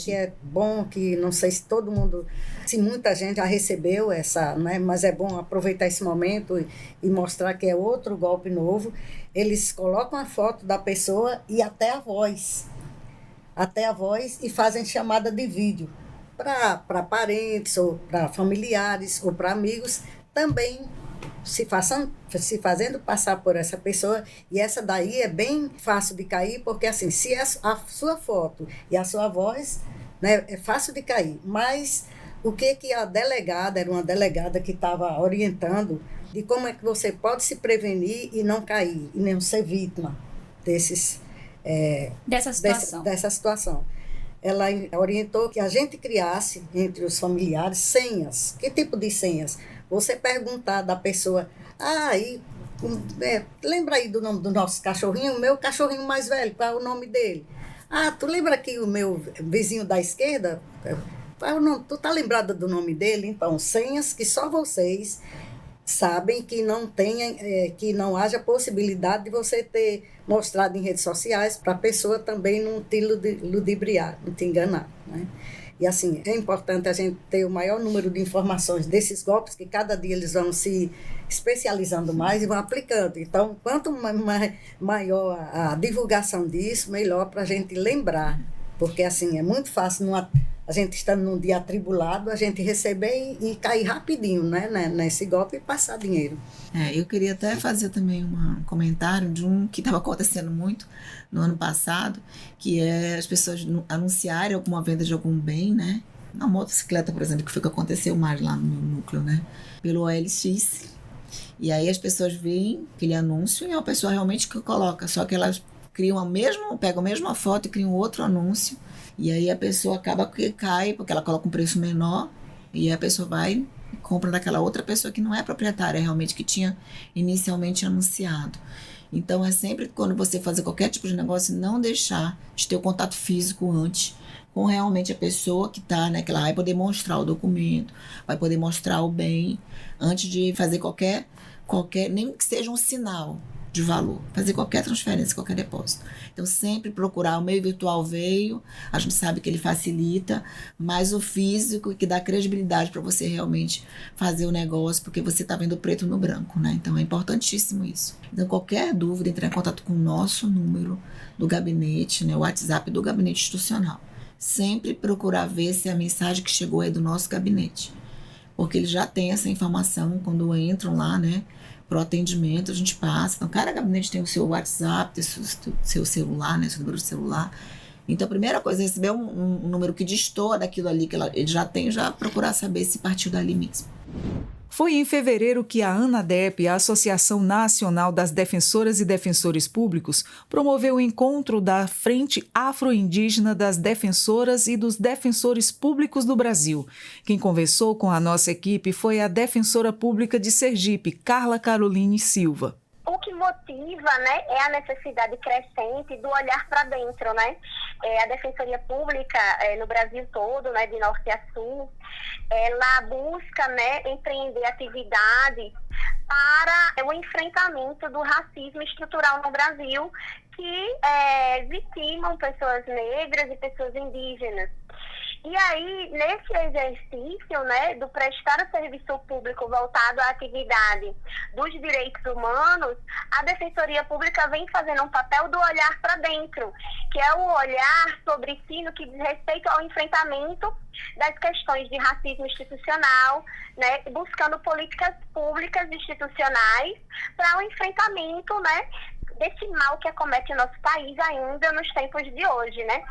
J: Que é bom, que não sei se todo mundo, se muita gente já recebeu essa, né, mas é bom aproveitar esse momento e mostrar que é outro golpe novo. Eles colocam a foto da pessoa e até a voz e fazem chamada de vídeo para parentes ou para familiares ou para amigos também se fazendo passar por essa pessoa. E essa daí é bem fácil de cair, porque assim, se a sua foto e a sua voz, né, é fácil de cair. Mas o que a delegada, era uma delegada que estava orientando de como é que você pode se prevenir e não cair, e não ser vítima dessa situação. Ela orientou que a gente criasse entre os familiares senhas. Que tipo de senhas? Você perguntar da pessoa, lembra aí do nome do nosso cachorrinho? O meu cachorrinho mais velho, qual é o nome dele? Tu lembra que o meu vizinho da esquerda? Qual é o nome? Tu tá lembrada do nome dele? Então, senhas que só vocês sabem, que que não haja possibilidade de você ter mostrado em redes sociais para a pessoa também não te ludibriar, não te enganar, né? E assim, é importante a gente ter o maior número de informações desses golpes, que cada dia eles vão se especializando mais e vão aplicando. Então, quanto maior a divulgação disso, melhor para a gente lembrar. Porque assim, é muito fácil, a gente estando num dia atribulado, a gente receber e cair rapidinho, né, nesse golpe e passar dinheiro.
K: Eu queria até fazer também um comentário de um que estava acontecendo muito no ano passado, que é as pessoas anunciarem alguma venda de algum bem, né? Uma motocicleta, por exemplo, que foi o que aconteceu mais lá no meu núcleo, né? Pelo OLX. E aí as pessoas veem aquele anúncio e é uma pessoa realmente que coloca, só que elas pegam a mesma foto e criam outro anúncio. E aí a pessoa acaba que cai, porque ela coloca um preço menor, e a pessoa vai e compra daquela outra pessoa que não é proprietária realmente, que tinha inicialmente anunciado. Então é sempre, quando você fazer qualquer tipo de negócio, não deixar de ter o contato físico antes com realmente a pessoa que está, né, que ela vai poder mostrar o documento, vai poder mostrar o bem, antes de fazer qualquer, nem que seja um sinal de valor, fazer qualquer transferência, qualquer depósito. Então, sempre procurar. O meio virtual veio, a gente sabe que ele facilita, mas o físico que dá credibilidade para você realmente fazer o negócio, porque você está vendo preto no branco, né? Então, é importantíssimo isso. Então, qualquer dúvida, entre em contato com o nosso número do gabinete, né? O WhatsApp do gabinete institucional. Sempre procurar ver se a mensagem que chegou é do nosso gabinete, porque ele já tem essa informação quando entram lá, né? Para o atendimento, a gente passa. Então, cada gabinete tem o seu WhatsApp, tem o seu celular, né? Seu número de celular. Então, a primeira coisa é receber um número que destoa daquilo ali que ele já tem, já procurar saber se partiu dali mesmo.
A: Foi em fevereiro que a ANADEP, a Associação Nacional das Defensoras e Defensores Públicos, promoveu o encontro da Frente Afro-Indígena das Defensoras e dos Defensores Públicos do Brasil. Quem conversou com a nossa equipe foi a Defensora Pública de Sergipe, Carla Caroline Silva.
L: O que motiva, né, é a necessidade crescente do olhar para dentro, né? A Defensoria Pública no Brasil todo, né, de norte a sul, ela busca, né, empreender atividades para o enfrentamento do racismo estrutural no Brasil, que vitimam pessoas negras e pessoas indígenas. E aí, nesse exercício, né, do prestar o serviço público voltado à atividade dos direitos humanos, a Defensoria Pública vem fazendo um papel do olhar para dentro, que é o olhar sobre si no que diz respeito ao enfrentamento das questões de racismo institucional, né, buscando políticas públicas institucionais para o enfrentamento, né, desse mal que acomete o nosso país ainda nos tempos de hoje, né?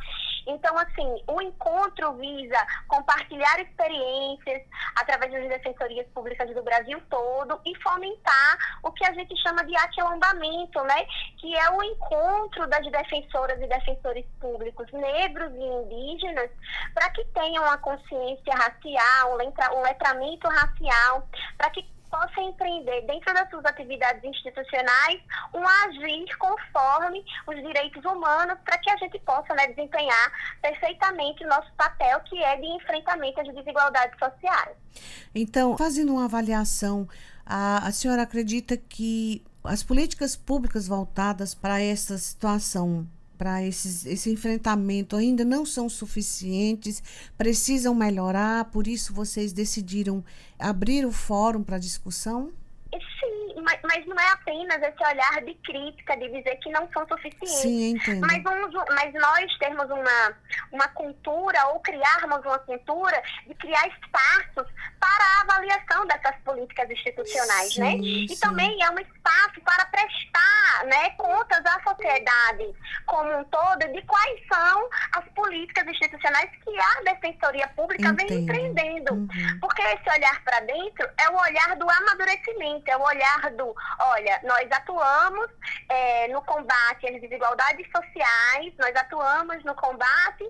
L: Então, assim, o encontro visa compartilhar experiências através das defensorias públicas do Brasil todo e fomentar o que a gente chama de aquilombamento, né? Que é o encontro das defensoras e defensores públicos negros e indígenas para que tenham uma consciência racial, um letramento racial, para que possa empreender dentro das suas atividades institucionais um agir conforme os direitos humanos para que a gente possa, né, desempenhar perfeitamente o nosso papel, que é de enfrentamento às desigualdades sociais.
C: Então, fazendo uma avaliação, a senhora acredita que as políticas públicas voltadas para essa situação, para esse enfrentamento, ainda não são suficientes, precisam melhorar, por isso vocês decidiram abrir o fórum para discussão?
L: Sim, mas não é apenas esse olhar de crítica, de dizer que não são suficientes.
C: Sim, entendo.
L: Mas nós termos uma cultura, ou criarmos uma cultura de criar espaços para a avaliação dessas políticas institucionais, sim, né? E sim, também é um espaço para prestar, né, contas à sociedade como um todo de quais são as políticas institucionais que a Defensoria Pública vem empreendendo. Uhum. Porque esse olhar para dentro é o olhar do amadurecimento, é o olhar do, olha, nós atuamos no combate às desigualdades sociais, nós atuamos no combate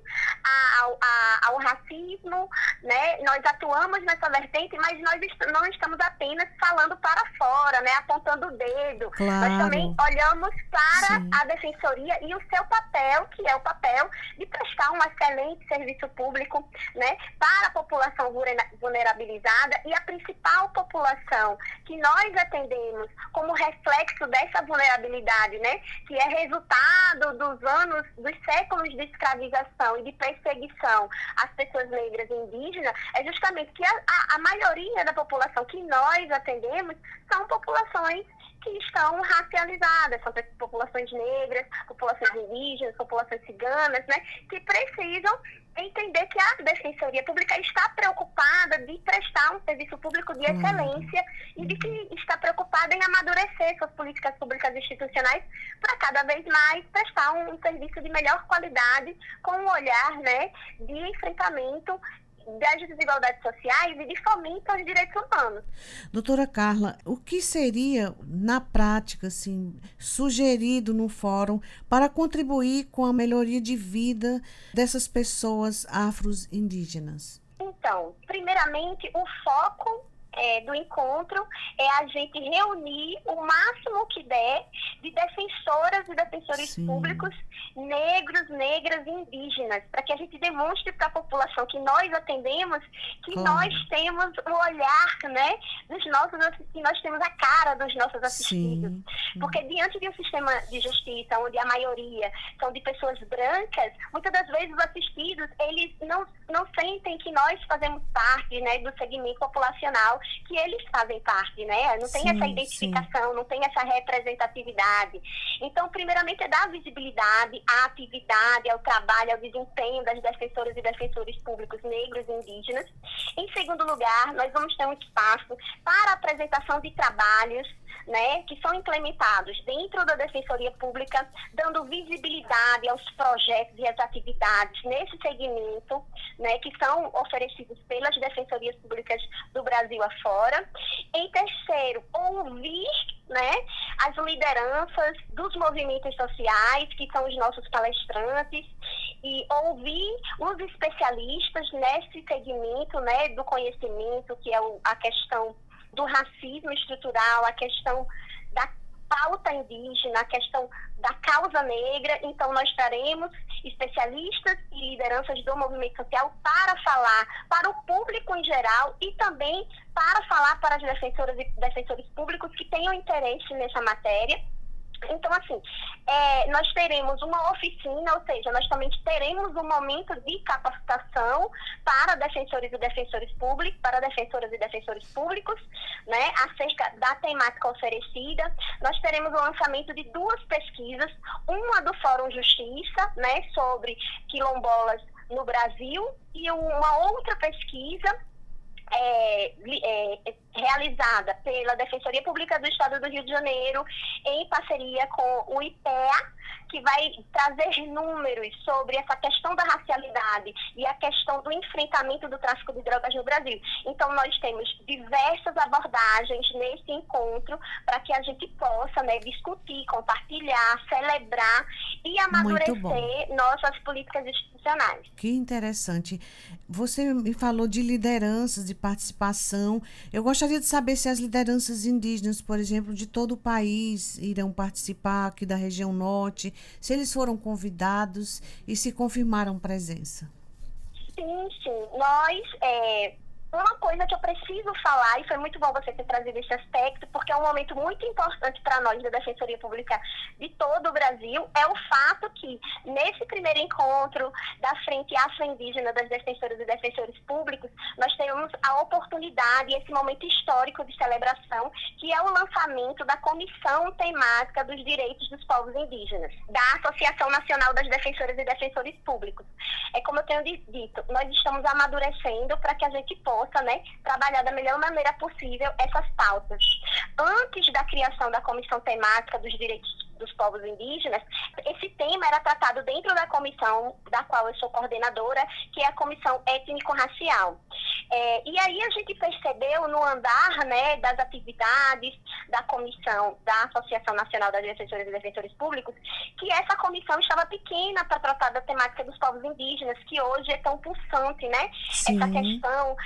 L: ao racismo, né? Nós atuamos nessa vertente, mas nós não estamos apenas falando para fora, né? Apontando o dedo.
C: Claro.
L: Nós também olhamos para
C: sim,
L: a Defensoria e o seu papel, que é o papel de prestar um excelente serviço público, né, para a população vulnerabilizada, e a principal população que nós atendemos como reflexo dessa vulnerabilidade, né, que é resultado dos séculos de escravização e de perseguição às pessoas negras e indígenas, é justamente que a maioria da população que nós atendemos são populações que estão racializadas, são populações negras, populações indígenas, populações ciganas, né, que precisam entender que a Defensoria Pública está preocupada de prestar um serviço público de excelência e de que está preocupada em amadurecer suas políticas públicas institucionais para cada vez mais prestar um serviço de melhor qualidade, com um olhar, né, de enfrentamento das desigualdades sociais e de fomento aos direitos humanos.
C: Doutora Carla, o que seria, na prática, assim, sugerido no fórum para contribuir com a melhoria de vida dessas pessoas afro-indígenas?
L: Então, primeiramente, o foco do encontro é a gente reunir o máximo que der de defensoras e defensores públicos negros, negras e indígenas, para que a gente demonstre para a população que nós atendemos que nós temos o olhar, né, dos nossos, que nós temos a cara dos nossos assistidos. Porque diante de um sistema de justiça onde a maioria são de pessoas brancas, muitas das vezes os assistidos, eles não sentem que nós fazemos parte, né, do segmento populacional que eles fazem parte, né? Não tem essa identificação, não tem essa representatividade. Então, primeiramente, é dar visibilidade à atividade, ao trabalho, ao desempenho das defensoras e defensores públicos negros e indígenas. Em segundo lugar, nós vamos ter um espaço para a apresentação de trabalhos, né, que são implementados dentro da Defensoria Pública, dando visibilidade aos projetos e às atividades nesse segmento, né, que são oferecidos pelas Defensorias Públicas do Brasil afora. Em terceiro, ouvir, né, as lideranças dos movimentos sociais, que são os nossos palestrantes, e ouvir os especialistas nesse segmento, né, do conhecimento, que é a questão do racismo estrutural, a questão da pauta indígena, a questão da causa negra. Então, nós teremos especialistas e lideranças do movimento social para falar para o público em geral e também para falar para as defensoras e defensores públicos que tenham interesse nessa matéria. Então, assim, nós teremos uma oficina, ou seja, nós também teremos um momento de capacitação para defensores e defensores públicos, para defensoras e defensores públicos, né, acerca da temática oferecida. Nós teremos o lançamento de 2 pesquisas, uma do Fórum Justiça, né, sobre quilombolas no Brasil, e uma outra pesquisa realizada pela Defensoria Pública do Estado do Rio de Janeiro, em parceria com o IPEA, que vai trazer números sobre essa questão da racialidade e a questão do enfrentamento do tráfico de drogas no Brasil. Então, nós temos diversas abordagens nesse encontro para que a gente possa, né, discutir, compartilhar, celebrar e amadurecer nossas políticas institucionais.
C: Que interessante. Você me falou de lideranças, de participação. Eu gostaria de saber se as lideranças indígenas, por exemplo, de todo o país irão participar aqui da região norte, se eles foram convidados e se confirmaram presença.
L: Sim. Nós, uma coisa que eu preciso falar, e foi muito bom você ter trazido esse aspecto, porque é um momento muito importante para nós da Defensoria Pública de todo o Brasil, é o fato que, nesse primeiro encontro da Frente Afro-Indígena das Defensoras e Defensores Públicos, nós temos a oportunidade, esse momento histórico de celebração, que é o lançamento da Comissão Temática dos Direitos dos Povos Indígenas, da Associação Nacional das Defensoras e Defensores Públicos. É como eu tenho dito, nós estamos amadurecendo para que a gente possa, né, trabalhar da melhor maneira possível essas pautas. Antes da criação da Comissão Temática dos Direitos dos Povos Indígenas, esse tema era tratado dentro da comissão da qual eu sou coordenadora, que é a Comissão Étnico-Racial. E aí a gente percebeu no andar, né, das atividades da comissão da Associação Nacional das Defensoras e Defensores Públicos, que essa comissão estava pequena para tratar da temática dos povos indígenas, que hoje é tão pulsante, né? Sim. Essa questão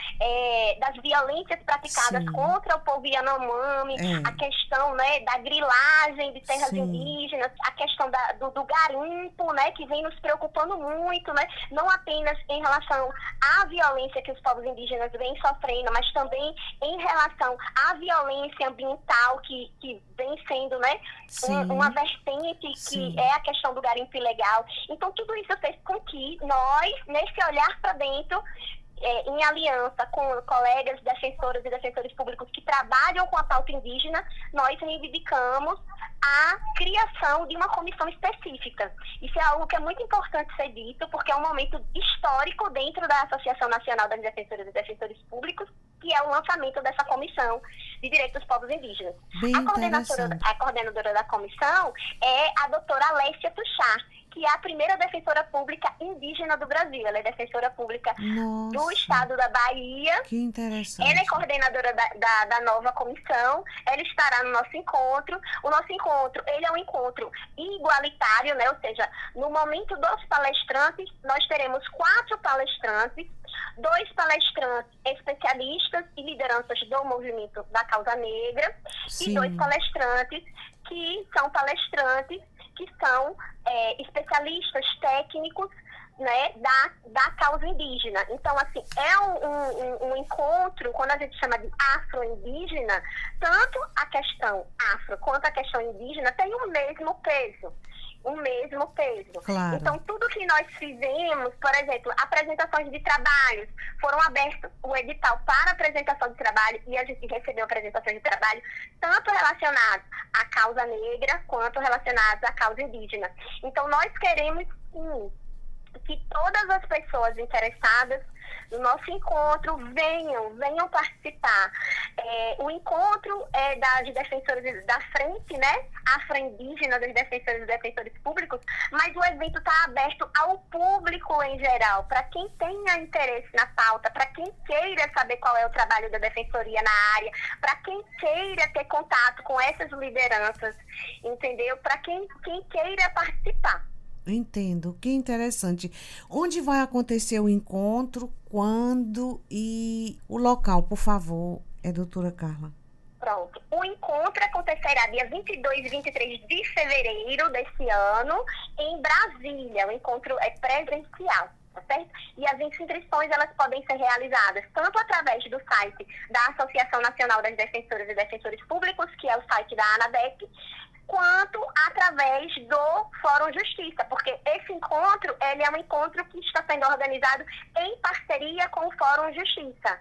L: das violências praticadas contra o povo Yanomami, a questão, né, da grilagem de terras indígenas, a questão do garimpo, né, que vem nos preocupando muito, né, não apenas em relação à violência que os povos indígenas vêm sofrendo, mas também em relação à violência ambiental que vem sendo, né, uma vertente que é a questão do garimpo ilegal. Então, tudo isso fez com que nós, nesse olhar para dentro, em aliança com colegas defensoras e defensores públicos que trabalham com a pauta indígena, nós reivindicamos a criação de uma comissão específica. Isso é algo que é muito importante ser dito, porque é um momento histórico dentro da Associação Nacional das Defensoras e Defensores Públicos, que é o lançamento dessa Comissão de Direitos dos Povos Indígenas. A coordenadora da comissão é a doutora Alessia Tuchar, que que é a primeira defensora pública indígena do Brasil. Ela é defensora pública do estado da Bahia.
C: Que interessante.
L: Ela é coordenadora da nova comissão. Ela estará no nosso encontro. O nosso encontro, ele é um encontro igualitário, né? Ou seja, no momento dos palestrantes, nós teremos 4 palestrantes, 2 palestrantes especialistas e lideranças do movimento da causa negra.
C: Sim.
L: E 2 palestrantes que são especialistas técnicos, né, da causa indígena. Então, assim, é um encontro, quando a gente chama de afro-indígena, tanto a questão afro quanto a questão indígena tem o mesmo peso.
C: Claro.
L: Então, tudo que nós fizemos, por exemplo, apresentações de trabalhos, foram abertos o edital para apresentação de trabalho e a gente recebeu apresentações de trabalho tanto relacionadas à causa negra quanto relacionadas à causa indígena. Então, nós queremos, sim, que todas as pessoas interessadas no nosso encontro venham participar. O encontro é das defensoras da frente, né? Afro-indígena, das defensoras e defensores públicos, mas o evento está aberto ao público em geral, para quem tenha interesse na pauta, para quem queira saber qual é o trabalho da defensoria na área, para quem queira ter contato com essas lideranças, entendeu? Para quem queira participar.
C: Entendo, que interessante. Onde vai acontecer o encontro, quando e o local, por favor, doutora Carla?
L: Pronto. O encontro acontecerá dia 22 e 23 de fevereiro desse ano, em Brasília. O encontro é presencial, tá certo? E as inscrições, elas podem ser realizadas tanto através do site da Associação Nacional das Defensoras e Defensores Públicos, que é o site da ANADEP, quanto através do Fórum Justiça, porque esse encontro, ele é um encontro que está sendo organizado em parceria com o Fórum Justiça,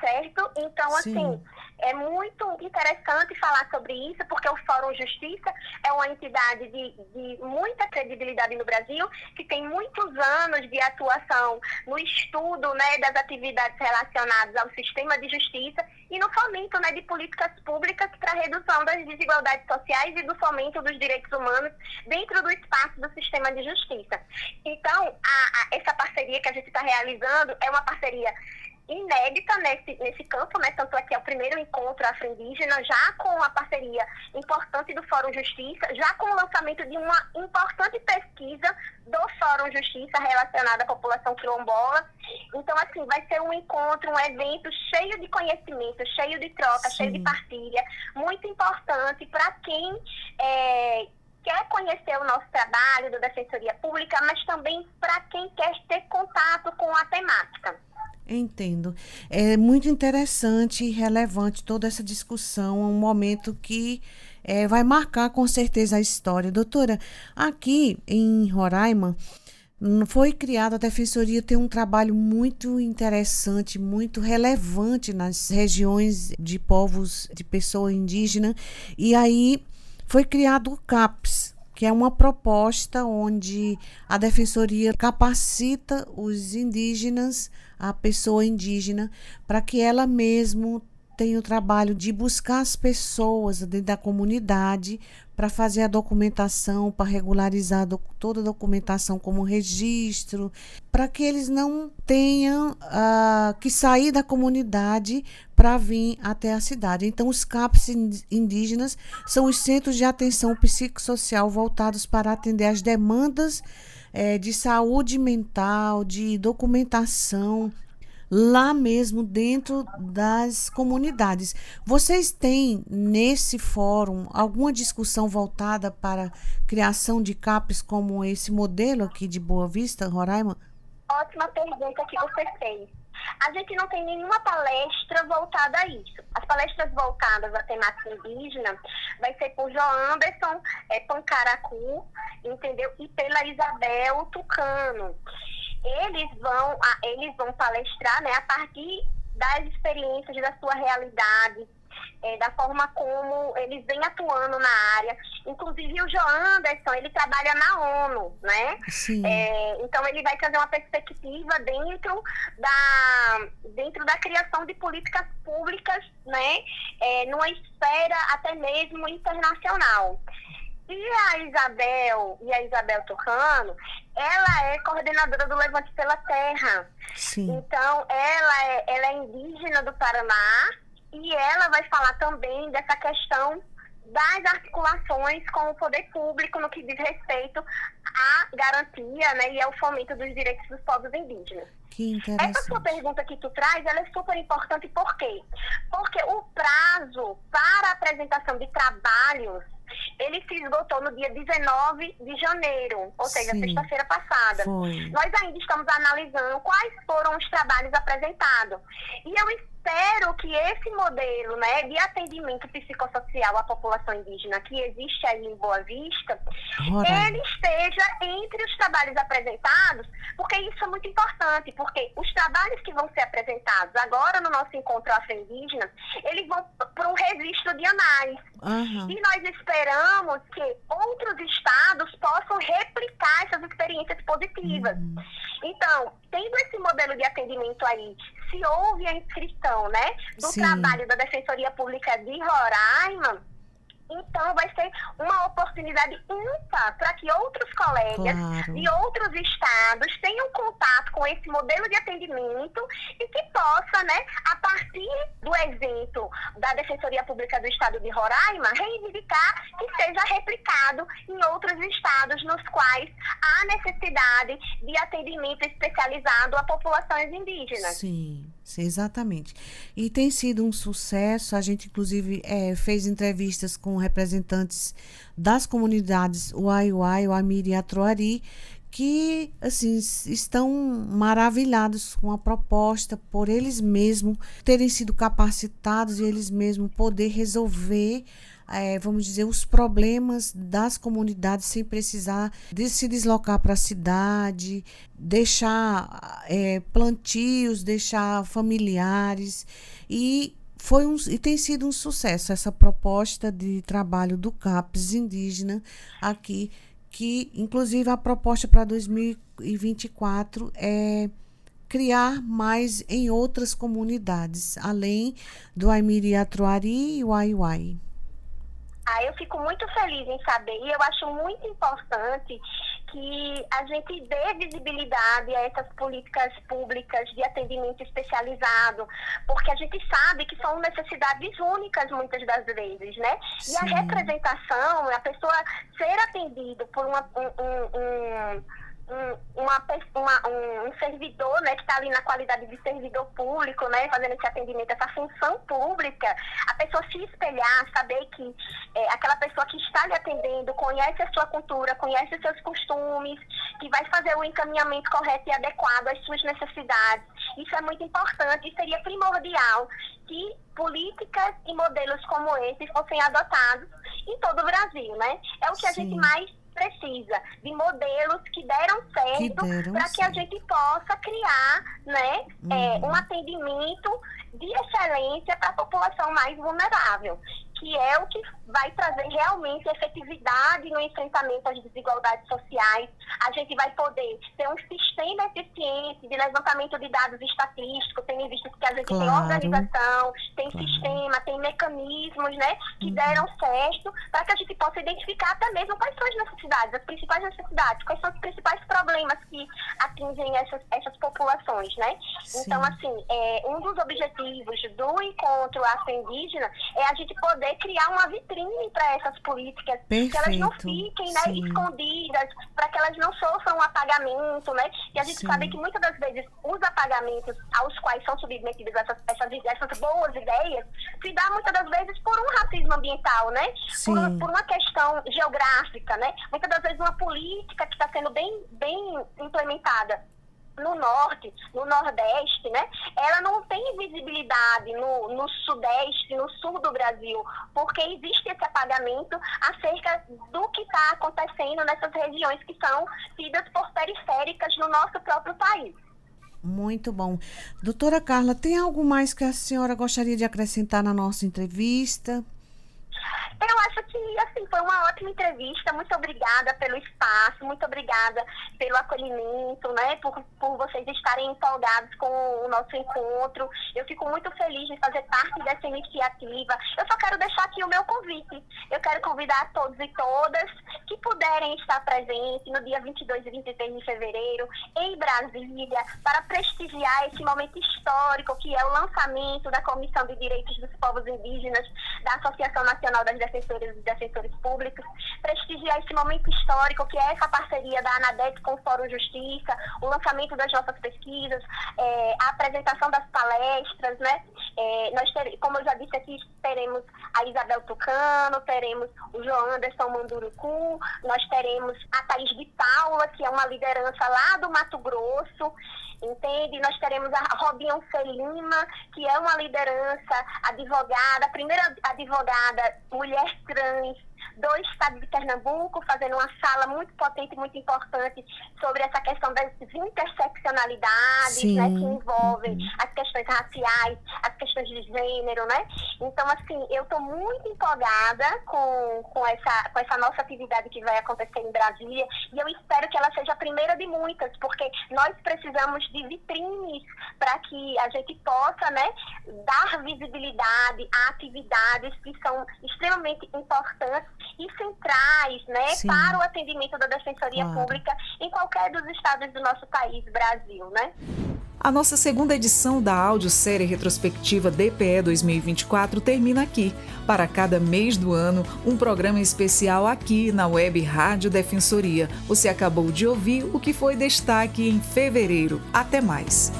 L: certo? Então,
C: Sim.
L: assim, é muito interessante falar sobre isso, porque o Fórum Justiça é uma entidade de muita credibilidade no Brasil, que tem muitos anos de atuação no estudo, né, das atividades relacionadas ao sistema de justiça e no fomento, né, de políticas públicas para a redução das desigualdades sociais e do fomento dos direitos humanos dentro do espaço do sistema de justiça. Então, essa parceria que a gente está realizando é uma parceria inédita nesse campo, né? Tanto é que é o primeiro encontro afro-indígena, já com a parceria importante do Fórum Justiça, já com o lançamento de uma importante pesquisa do Fórum Justiça relacionada à população quilombola. Então, assim, vai ser um encontro, um evento cheio de conhecimento, cheio de troca,
C: Sim.
L: cheio de partilha, muito importante para quem quer conhecer o nosso trabalho da Defensoria Pública, mas também para quem quer ter contato com a temática.
C: Entendo. É muito interessante e relevante toda essa discussão, um momento que vai marcar com certeza a história. Doutora, aqui em Roraima, foi criada a Defensoria, tem um trabalho muito interessante, muito relevante nas regiões de povos, de pessoa indígena, e aí foi criado o CAPS, que é uma proposta onde a Defensoria capacita os indígenas, a pessoa indígena, para que ela mesmo tenha o trabalho de buscar as pessoas dentro da comunidade para fazer a documentação, para regularizar toda a documentação como registro, para que eles não tenham que sair da comunidade para vir até a cidade. Então, os CAPs indígenas são os centros de atenção psicossocial voltados para atender as demandas de saúde mental, de documentação, lá mesmo dentro das comunidades. Vocês têm nesse fórum alguma discussão voltada para a criação de CAPs como esse modelo aqui de Boa Vista, Roraima?
L: Ótima pergunta que você fez. A gente não tem nenhuma palestra voltada a isso. As palestras voltadas à temática indígena vai ser por João Anderson Pancaracu, entendeu? E pela Isabel Tucano. Eles vão palestrar, né, a partir das experiências, da sua realidade, da forma como eles vêm atuando na área. Inclusive, o João Anderson, ele trabalha na ONU, né?
C: Sim.
L: Então, ele vai trazer uma perspectiva dentro da criação de políticas públicas, né? Numa esfera até mesmo internacional. E a Isabel Tucano, ela é coordenadora do Levante pela Terra.
C: Sim.
L: Então, ela é indígena do Paraná e ela vai falar também dessa questão das articulações com o poder público no que diz respeito à garantia, né, e ao fomento dos direitos dos povos indígenas.
C: Que interessante.
L: Essa sua pergunta que tu traz, ela é super importante, por quê? Porque o prazo para a apresentação de trabalhos, ele se esgotou no dia 19 de janeiro, ou seja, sexta-feira passada.
C: Foi.
L: Nós ainda estamos analisando quais foram os trabalhos apresentados. E eu espero que esse modelo, né, de atendimento psicossocial à população indígena que existe aí em Boa Vista, ele esteja entre os trabalhos apresentados, porque isso é muito importante, porque os trabalhos que vão ser apresentados agora no nosso encontro afro-indígena, eles vão para um registro de análise. E nós esperamos que outros estados possam replicar essas experiências positivas. Então, tendo esse modelo de atendimento aí, se houve a inscrição, né, do trabalho da Defensoria Pública de Roraima, então vai ser uma oportunidade ímpar para que outros colegas de outros estados tenham contato com esse modelo de atendimento e que possa, né, a partir do exemplo da Defensoria Pública do Estado de Roraima, reivindicar que seja replicado em outros estados nos quais há necessidade de atendimento especializado a populações indígenas.
C: Sim, exatamente. E tem sido um sucesso. A gente, inclusive, fez entrevistas com representantes das comunidades Uai-Uai, Uamiri e Atroari, que assim, estão maravilhados com a proposta, por eles mesmos terem sido capacitados e eles mesmos poder resolver, vamos dizer, os problemas das comunidades sem precisar de se deslocar para a cidade, deixar plantios, deixar familiares. E tem sido um sucesso essa proposta de trabalho do CAPS indígena aqui, que inclusive a proposta para 2024 é criar mais em outras comunidades, além do Uamiri, Atroari e Uai-Uai.
L: Eu fico muito feliz em saber, e eu acho muito importante que a gente dê visibilidade a essas políticas públicas de atendimento especializado, porque a gente sabe que são necessidades únicas muitas das vezes, né?
M: Sim.
L: E a representação, a pessoa ser atendido por um servidor, né, que está ali na qualidade de servidor público, né, fazendo esse atendimento, essa função pública, a pessoa se espelhar, saber que aquela pessoa que está lhe atendendo conhece a sua cultura, conhece os seus costumes, que vai fazer o encaminhamento correto e adequado às suas necessidades. Isso é muito importante e seria primordial que políticas e modelos como esse fossem adotados em todo o Brasil, né? É o que a gente mais precisa, de modelos que deram certo para que a gente possa criar, né, um atendimento de excelência para a população mais vulnerável, que é o que vai trazer realmente efetividade no enfrentamento às desigualdades sociais. A gente vai poder ter um sistema eficiente de levantamento de dados estatísticos, tendo visto que a gente tem organização, tem sistema, tem mecanismos, né, que deram certo, para que a gente possa identificar até mesmo quais são as necessidades, as principais necessidades, quais são os principais problemas que atingem essas populações, né? Sim. Então, assim, um dos objetivos do encontro afro-indígena é a gente poder criar uma vitrine para essas políticas, que elas não fiquem, né, escondidas, para que elas não sofram um apagamento, né? E a gente sabe que muitas das vezes os apagamentos aos quais são submetidas essas boas ideias se dá muitas das vezes por um racismo ambiental, né? Por uma questão geográfica, né? Muitas das vezes uma política que está sendo bem implementada no norte, no nordeste, né? Ela não tem visibilidade no sudeste, no sul do Brasil, porque existe esse apagamento acerca do que está acontecendo nessas regiões que são tidas por periféricas no nosso próprio país.
C: Muito bom. Doutora Carla, tem algo mais que a senhora gostaria de acrescentar na nossa entrevista?
L: Eu acho que, assim, foi uma ótima entrevista. Muito obrigada pelo espaço, muito obrigada pelo acolhimento, né? Por vocês estarem empolgados com o nosso encontro. Eu fico muito feliz de fazer parte dessa iniciativa. Eu só quero deixar aqui o meu convite. Eu quero convidar todos e todas que puderem estar presentes no dia 22 e 23 de fevereiro, em Brasília, para prestigiar esse momento histórico, que é o lançamento da Comissão de Direitos dos Povos Indígenas, da Associação Nacional das Defensoras e Defensores Públicos, prestigiar esse momento histórico, que é essa parceria da ANADEP com o Fórum Justiça, o lançamento das nossas pesquisas, a apresentação das palestras, né? Como eu já disse aqui, teremos a Isabel Tucano, teremos o João Anderson Manduruku, nós teremos a Thaís de Paula, que é uma liderança lá do Mato Grosso, entende? Nós teremos a Robinha Lima, que é uma liderança advogada, a primeira advogada mulher trans do estado de Pernambuco, fazendo uma fala muito potente e muito importante sobre essa questão das interseccionalidades, né, que envolvem as questões raciais, as questões de gênero, né? Então, assim, eu estou muito empolgada com essa nossa atividade que vai acontecer em Brasília, e eu espero que ela seja a primeira de muitas, porque nós precisamos de vitrines para que a gente possa, né, dar visibilidade a atividades que são extremamente importantes e centrais, né, para o atendimento da Defensoria Pública em qualquer dos estados do nosso país, Brasil, né?
A: A nossa segunda edição da audiosérie retrospectiva DPE 2024 termina aqui. Para cada mês do ano, um programa especial aqui na Web Rádio Defensoria. Você acabou de ouvir o que foi destaque em fevereiro. Até mais!